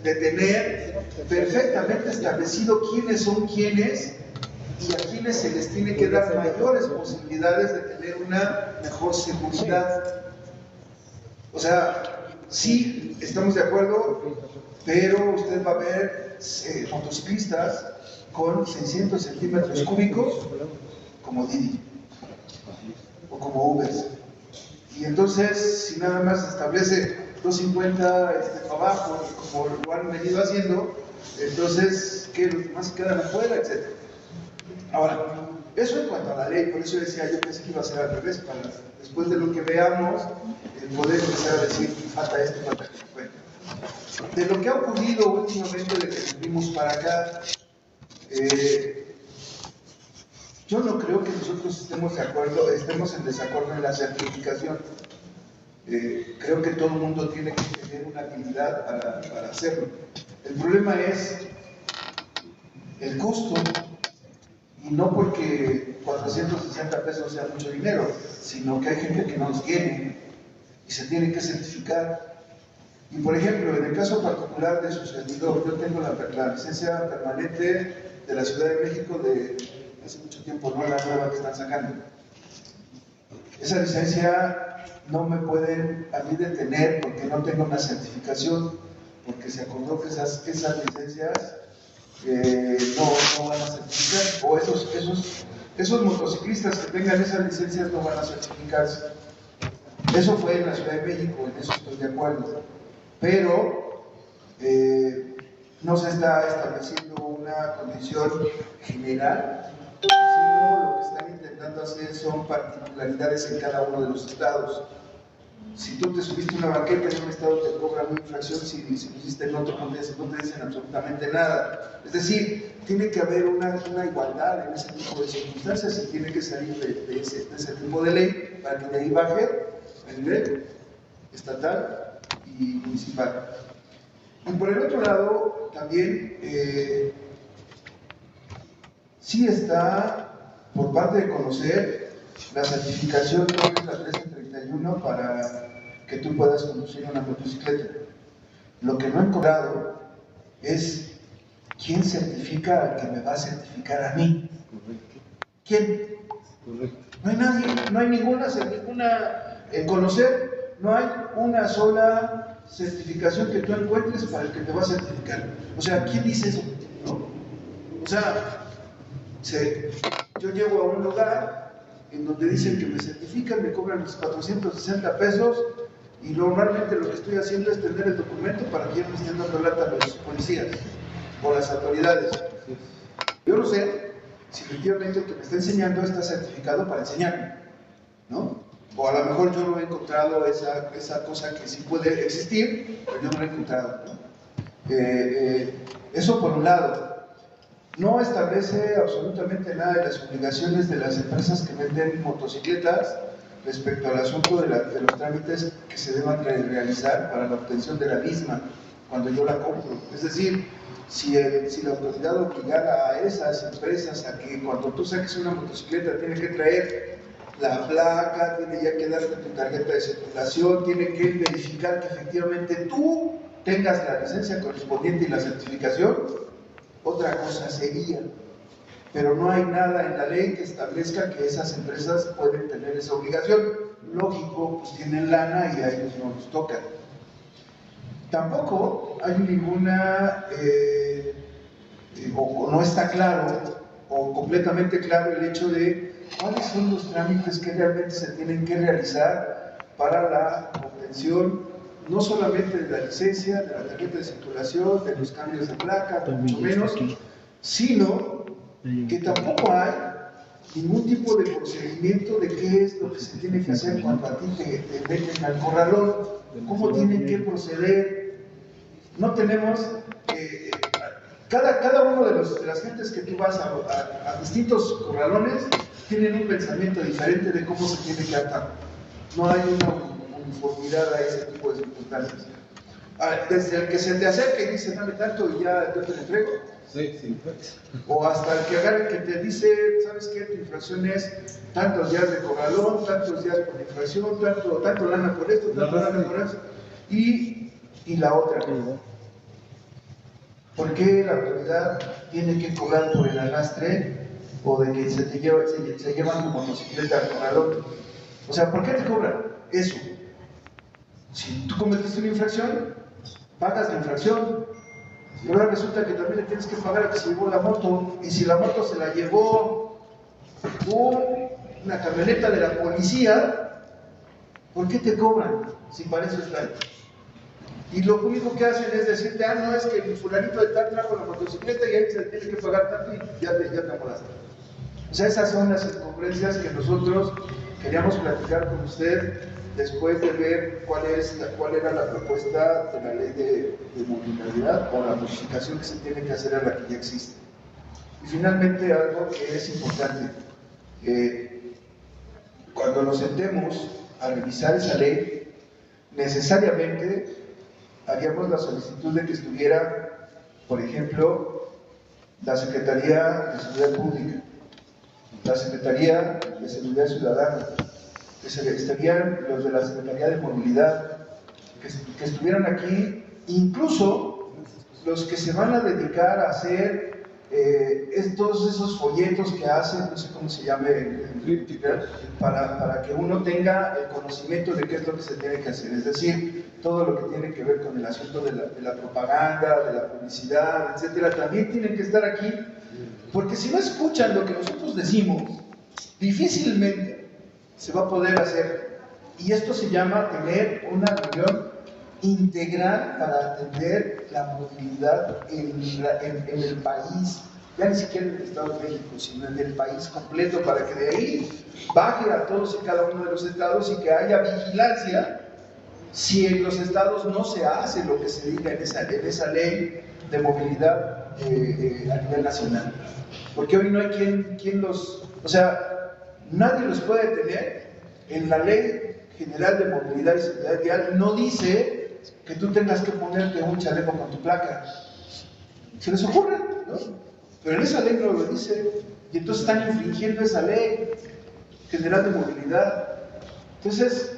de tener perfectamente establecido quiénes son quiénes y a quienes se les tiene que dar mayores posibilidades de tener una mejor seguridad. O sea, sí, estamos de acuerdo, pero usted va a ver motociclistas con 600 centímetros cúbicos como Didi o como Uber. Y entonces, si nada más establece 250 para abajo, como lo han venido haciendo, entonces, ¿qué? Los demás quedan afuera, etc. Ahora, eso en cuanto a la ley, por eso decía, yo pensé que iba a ser al revés, para después de lo que veamos, poder empezar a decir, falta esto, falta esto. Bueno, de lo que ha ocurrido últimamente, de que vimos para acá, yo no creo que nosotros estemos en desacuerdo en la certificación. Creo que todo el mundo tiene que tener una habilidad para hacerlo. El problema es el costo, y no porque 460 pesos sea mucho dinero, sino que hay gente que no los tiene y se tiene que certificar. Y por ejemplo, en el caso particular de su servidor, yo tengo la licencia permanente de la Ciudad de México de hace mucho tiempo, no la nueva que están sacando. Esa licencia no me pueden a mí detener porque no tengo una certificación, porque se acordó que esas licencias no van a certificar, o esos motociclistas que tengan esas licencias no van a certificarse. Eso fue en la Ciudad de México, en eso estoy de acuerdo, pero no se está estableciendo una condición general, sino lo que están intentando hacer son particularidades en cada uno de los estados. Si tú te subiste una banqueta en un estado te cobran una infracción, si pusiste en otro no te dicen absolutamente nada. Es decir, tiene que haber una igualdad en ese tipo de circunstancias y tiene que salir de ese tipo de ley para que de ahí baje a nivel estatal y municipal. Y por el otro lado, también sí está por parte de conocer la certificación de la 1331 para que tú puedas conducir una motocicleta. Lo que no he encontrado es quién certifica al que me va a certificar a mí. ¿Quién? No hay nadie, no hay ninguna en conocer, no hay una sola certificación que tú encuentres para el que te va a certificar. O sea, ¿quién dice eso? ¿No? O sea, yo llego a un lugar en donde dicen que me certifican, me cobran los 460 pesos y normalmente lo que estoy haciendo es tener el documento para que ya me estén dando lata a los policías o las autoridades. Yo no sé si efectivamente el que me está enseñando está certificado para enseñarme, ¿no? O a lo mejor yo no he encontrado esa cosa que sí puede existir, pero yo no la he encontrado, ¿no? Eso por un lado. No establece absolutamente nada de las obligaciones de las empresas que venden motocicletas respecto al asunto de los trámites que se deban realizar para la obtención de la misma cuando yo la compro. Es decir, si la autoridad obligara a esas empresas a que cuando tú saques una motocicleta tienes que traer la placa, tiene ya que darte tu tarjeta de circulación, tiene que verificar que efectivamente tú tengas la licencia correspondiente y la certificación, otra cosa sería, pero no hay nada en la ley que establezca que esas empresas pueden tener esa obligación. Lógico, pues tienen lana y a ellos no les toca. Tampoco hay ninguna, o no está claro, o completamente claro el hecho de cuáles son los trámites que realmente se tienen que realizar para la obtención no solamente de la licencia, de la tarjeta de circulación, de los cambios de placa, mucho menos, sino que tampoco hay ningún tipo de procedimiento de qué es lo que se tiene que hacer cuando a ti te meten al corralón, cómo tienen que proceder. No tenemos, cada uno de las gentes que tú vas a distintos corralones tienen un pensamiento diferente de cómo se tiene que atar. No hay una uniformidad a ese tipo de circunstancias. Desde el que se te acerca y dice dame tanto y ya yo te lo entrego. Sí. O hasta el que agarra que te dice, ¿sabes qué? Tu infracción es tantos días de corralón, tantos días por infracción, tanto lana por esto, tanto lana por eso. Y la otra. ¿Por qué la autoridad tiene que cobrar por el arrastre o de que se llevan tu motocicleta al corralón? O sea, ¿por qué te cobran eso? Si tú cometiste una infracción, pagas la infracción. Y ahora resulta que también le tienes que pagar a que se llevó la moto. Y si la moto se la llevó una camioneta de la policía, ¿por qué te cobran? Si para eso está ahí. Y lo único que hacen es decirte, no, es que el fulanito de tal trajo la motocicleta y ahí se le tiene que pagar tanto y ya te amolaste. O sea, esas son las incongruencias que nosotros queríamos platicar con usted después de ver cuál era la propuesta de la ley de movilidad o la modificación que se tiene que hacer a la que ya existe. Y finalmente algo que es importante, cuando nos sentemos a revisar esa ley, necesariamente haríamos la solicitud de que estuviera, por ejemplo, la Secretaría de Seguridad Pública, la Secretaría de Seguridad Ciudadana, que estarían los de la Secretaría de Movilidad, que estuvieran aquí, incluso los que se van a dedicar a hacer todos esos folletos que hacen, no sé cómo se llame, para que uno tenga el conocimiento de qué es lo que se tiene que hacer, es decir, todo lo que tiene que ver con el asunto de la propaganda, de la publicidad, etcétera, también tienen que estar aquí, porque si no escuchan lo que nosotros decimos, difícilmente se va a poder hacer. Y esto se llama tener una reunión integral para atender la movilidad en el país, ya ni siquiera en el Estado de México, sino en el país completo, para que de ahí baje a todos y cada uno de los estados y que haya vigilancia si en los estados no se hace lo que se diga en esa ley de movilidad a nivel nacional. Porque hoy no hay quien los... O sea, nadie los puede tener. En la Ley General de Movilidad y Seguridad Vial no dice que tú tengas que ponerte un chaleco con tu placa. Se les ocurre, ¿no? Pero en esa ley no lo dice. Y entonces están infringiendo esa Ley General de Movilidad. Entonces,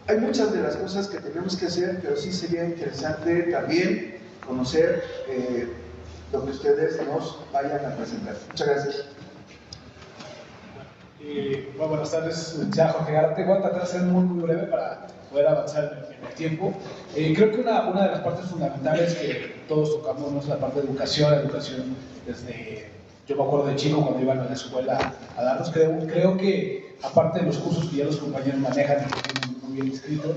hay muchas de las cosas que tenemos que hacer, pero sí sería interesante también conocer lo que ustedes nos vayan a presentar. Muchas gracias. Bueno, buenas tardes, ya Jorge Gárate. Voy a tratar de ser muy breve para poder avanzar en el tiempo. Creo que una de las partes fundamentales que todos tocamos no es la parte de educación desde, yo me acuerdo de chico cuando iban a la escuela a darnos, creo que aparte de los cursos que ya los compañeros manejan y que tienen muy bien inscritos,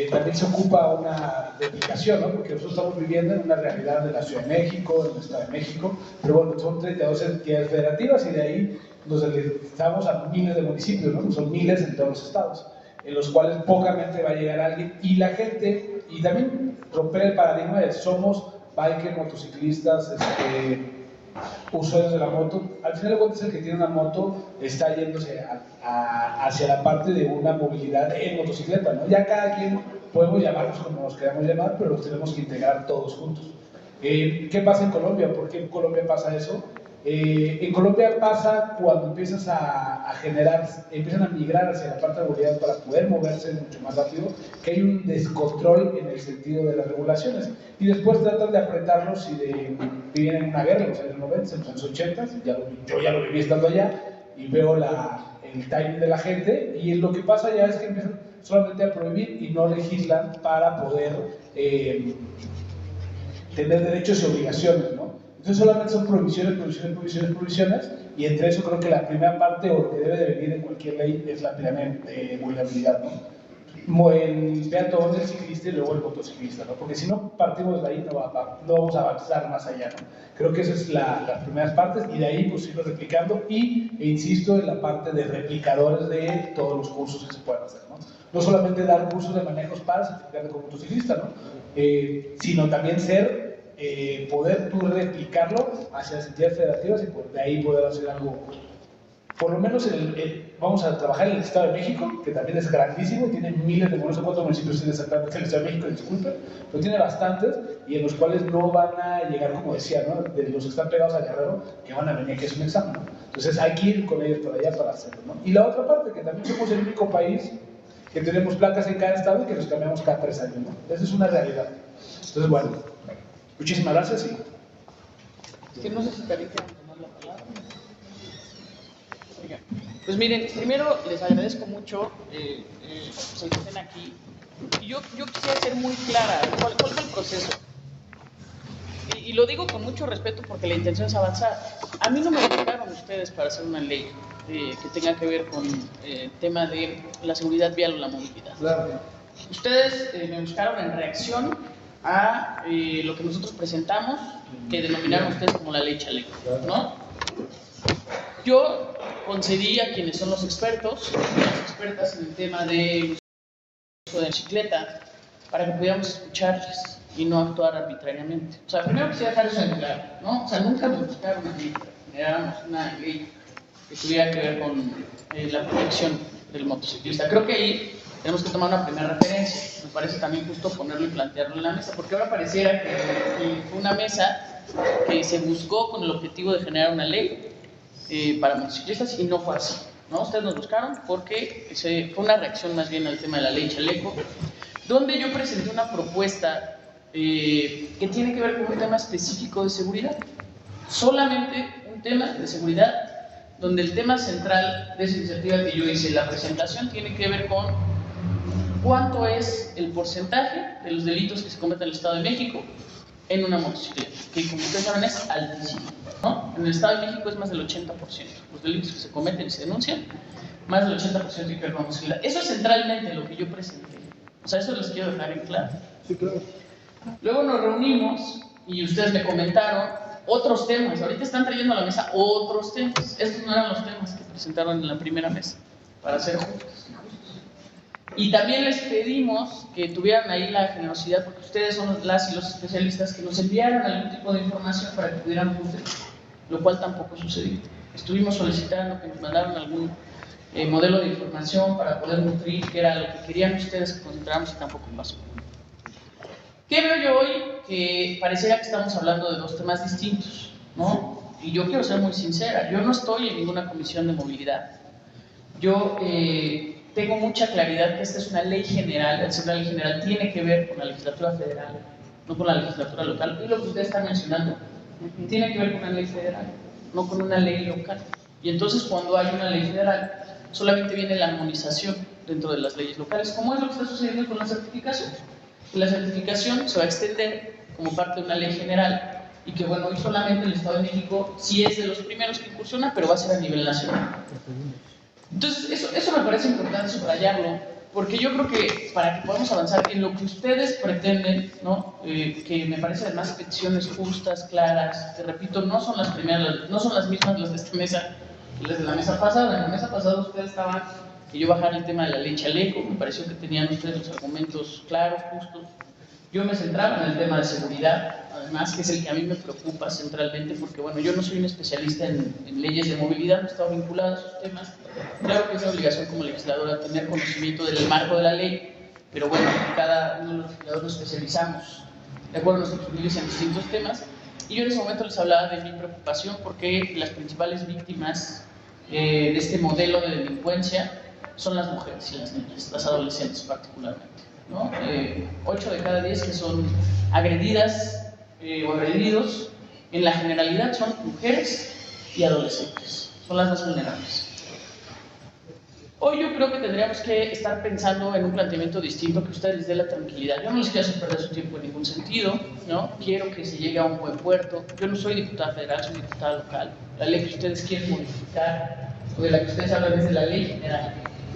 también se ocupa una dedicación, ¿no? Porque nosotros estamos viviendo en una realidad de la Ciudad de México, en el Estado de México, pero bueno, son 32 entidades federativas y de ahí nos estamos a miles de municipios, ¿no? Son miles en todos los estados, en los cuales pocamente va a llegar alguien, y la gente, y también romper el paradigma de somos bikers, motociclistas, usuarios de la moto. Al final de cuentas, el que tiene una moto está yéndose hacia la parte de una movilidad en motocicleta, ¿no? Ya cada quien podemos llamarnos como nos queramos llamar, pero los tenemos que integrar todos juntos. ¿Qué pasa en Colombia? ¿Por qué en Colombia pasa eso? En Colombia pasa cuando empiezan a migrar hacia la parte de movilidad para poder moverse mucho más rápido, que hay un descontrol en el sentido de las regulaciones, y después tratan de apretarlos y viven en una guerra en los años 90, en los 80, yo ya lo viví estando allá y veo el timing de la gente, y lo que pasa ya es que empiezan solamente a prohibir y no legislan para poder tener derechos y obligaciones, ¿no? Entonces solamente son prohibiciones, y entre eso creo que la primera parte o lo que debe de venir en cualquier ley es la pirámide de vulnerabilidad, ¿no? el peatón, el ciclista y luego el motociclista, ¿no? Porque si no partimos de ahí no vamos a avanzar más allá, ¿no? Creo que esa es las primeras partes y de ahí pues irlo replicando e insisto en la parte de replicadores de todos los cursos que se puedan hacer, ¿no? No solamente dar cursos de manejos para certificarte como motociclista, ¿no? Sino también poder tú replicarlo hacia las entidades federativas y de ahí poder hacer algo. Por lo menos vamos a trabajar en el Estado de México, que también es grandísimo, tiene miles de, no sé cuántos municipios tiene exactamente el Estado de México, disculpen, pero tiene bastantes y en los cuales no van a llegar, como decía, ¿no? De los que están pegados a Guerrero, que van a venir que es un examen, ¿no? Entonces hay que ir con ellos para allá para hacerlo, ¿no? Y la otra parte, que también somos el único país que tenemos placas en cada estado y que los cambiamos cada 3 años, ¿no? Esa es una realidad. Entonces, bueno, muchísimas gracias y... Es que no sé si también quieren tomar la palabra. Pues miren, primero les agradezco mucho que estén aquí. Y yo quisiera ser muy clara, ¿cuál fue el proceso? Y lo digo con mucho respeto porque la intención es avanzar. A mí no me buscaron ustedes para hacer una ley que tenga que ver con el tema de la seguridad vial o la movilidad. Claro. Ustedes me buscaron en reacción a lo que nosotros presentamos, que denominaron ustedes como la ley chaleco, ¿no? Yo concedí a quienes son los expertos, las expertas en el tema de uso de bicicleta, para que pudiéramos escucharles y no actuar arbitrariamente. O sea, primero quisiera dejar eso en claro, ¿no? O sea, nunca nos buscaron una ley para que generáramos una ley que tuviera que ver con la protección del motociclista. Creo que ahí tenemos que tomar una primera referencia. Me parece también justo ponerlo y plantearlo en la mesa, porque ahora pareciera que fue una mesa que se buscó con el objetivo de generar una ley para motociclistas y no fue así, ¿no? Ustedes nos buscaron porque fue una reacción más bien al tema de la ley chaleco, donde yo presenté una propuesta que tiene que ver con un tema específico de seguridad, solamente un tema de seguridad, donde el tema central de esa iniciativa que yo hice, la presentación, tiene que ver con cuánto es el porcentaje de los delitos que se cometen en el Estado de México en una motocicleta, que como ustedes saben es altísimo, ¿no? En el Estado de México es más del 80%, los delitos que se cometen y se denuncian, más del 80% tiene que ver con motocicleta. Eso es centralmente lo que yo presenté, o sea, eso les quiero dejar en claro. Sí, claro. Luego nos reunimos y ustedes me comentaron otros temas, ahorita están trayendo a la mesa otros temas, estos no eran los temas que presentaron en la primera mesa, para ser justos. Y también les pedimos que tuvieran ahí la generosidad, porque ustedes son las y los especialistas, que nos enviaran algún tipo de información para que pudieran nutrir, lo cual tampoco sucedió. Estuvimos solicitando que nos mandaran algún modelo de información para poder nutrir, que era lo que querían ustedes que concentráramos y tampoco pasó. ¿Qué veo yo hoy? Que pareciera que estamos hablando de dos temas distintos, ¿no? Y yo quiero ser muy sincera, yo no estoy en ninguna comisión de movilidad. Yo tengo mucha claridad que esta es una ley general, el ser una ley general tiene que ver con la legislatura federal, no con la legislatura local. Y lo que ustedes están mencionando tiene que ver con una ley federal, no con una ley local. Y entonces cuando hay una ley federal, solamente viene la armonización dentro de las leyes locales, como es lo que está sucediendo con la certificación. La certificación se va a extender como parte de una ley general y que bueno, hoy solamente el Estado de México sí es de los primeros que incursiona, pero va a ser a nivel nacional. Entonces, eso me parece importante subrayarlo, porque yo creo que para que podamos avanzar en lo que ustedes pretenden, ¿no? Que me parece además peticiones justas, claras, que repito, no son las primeras, no son las mismas las de esta mesa que las de la mesa pasada. En la mesa pasada ustedes estaban que yo bajara el tema de la ley chaleco, me pareció que tenían ustedes los argumentos claros, justos. Yo me centraba en el tema de seguridad, además, que es el que a mí me preocupa centralmente, porque bueno, yo no soy un especialista en leyes de movilidad, no he estado vinculado a esos temas. Claro que es una obligación como legisladora tener conocimiento del marco de la ley, pero bueno, cada uno de los legisladores nos especializamos de acuerdo a nuestros perfiles en distintos temas. Y yo en ese momento les hablaba de mi preocupación porque las principales víctimas de este modelo de delincuencia son las mujeres y las niñas, las adolescentes particularmente, ¿no? 8 de cada 10 que son agredidas o agredidos, en la generalidad son mujeres y adolescentes, son las más vulnerables. Hoy yo creo que tendríamos que estar pensando en un planteamiento distinto que ustedes les dé la tranquilidad. Yo no les quiero hacer perder su tiempo en ningún sentido, ¿no? Quiero que se llegue a un buen puerto. Yo no soy diputada federal, soy diputada local. La ley que ustedes quieren modificar, o de la que ustedes hablan es de la ley general.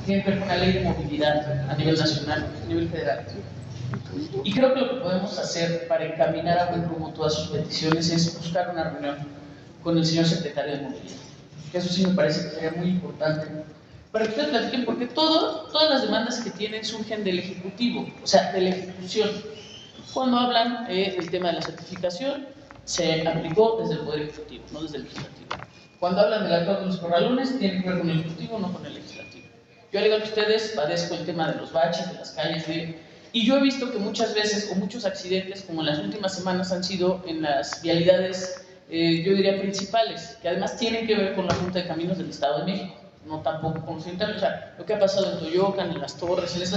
tiene que ver con la ley de movilidad a nivel nacional, a nivel federal. Y creo que lo que podemos hacer para encaminar a buen rumbo todas sus peticiones es buscar una reunión con el señor secretario de Movilidad. Eso sí me parece que sería muy importante para que ustedes platiquen, porque todas las demandas que tienen surgen del Ejecutivo, o sea, de la ejecución. Cuando hablan del tema de la certificación, se aplicó desde el Poder Ejecutivo, no desde el Legislativo. Cuando hablan del actual de los corralones, tiene que ver con el Ejecutivo, no con el Legislativo. Yo, al igual que ustedes, padezco el tema de los baches, de las calles, y yo he visto que muchas veces, o muchos accidentes, como en las últimas semanas, han sido en las vialidades, yo diría, principales, que además tienen que ver con la Junta de Caminos del Estado de México, no tampoco con los centrales. O sea, lo que ha pasado en Toyocan, en Las Torres, en esas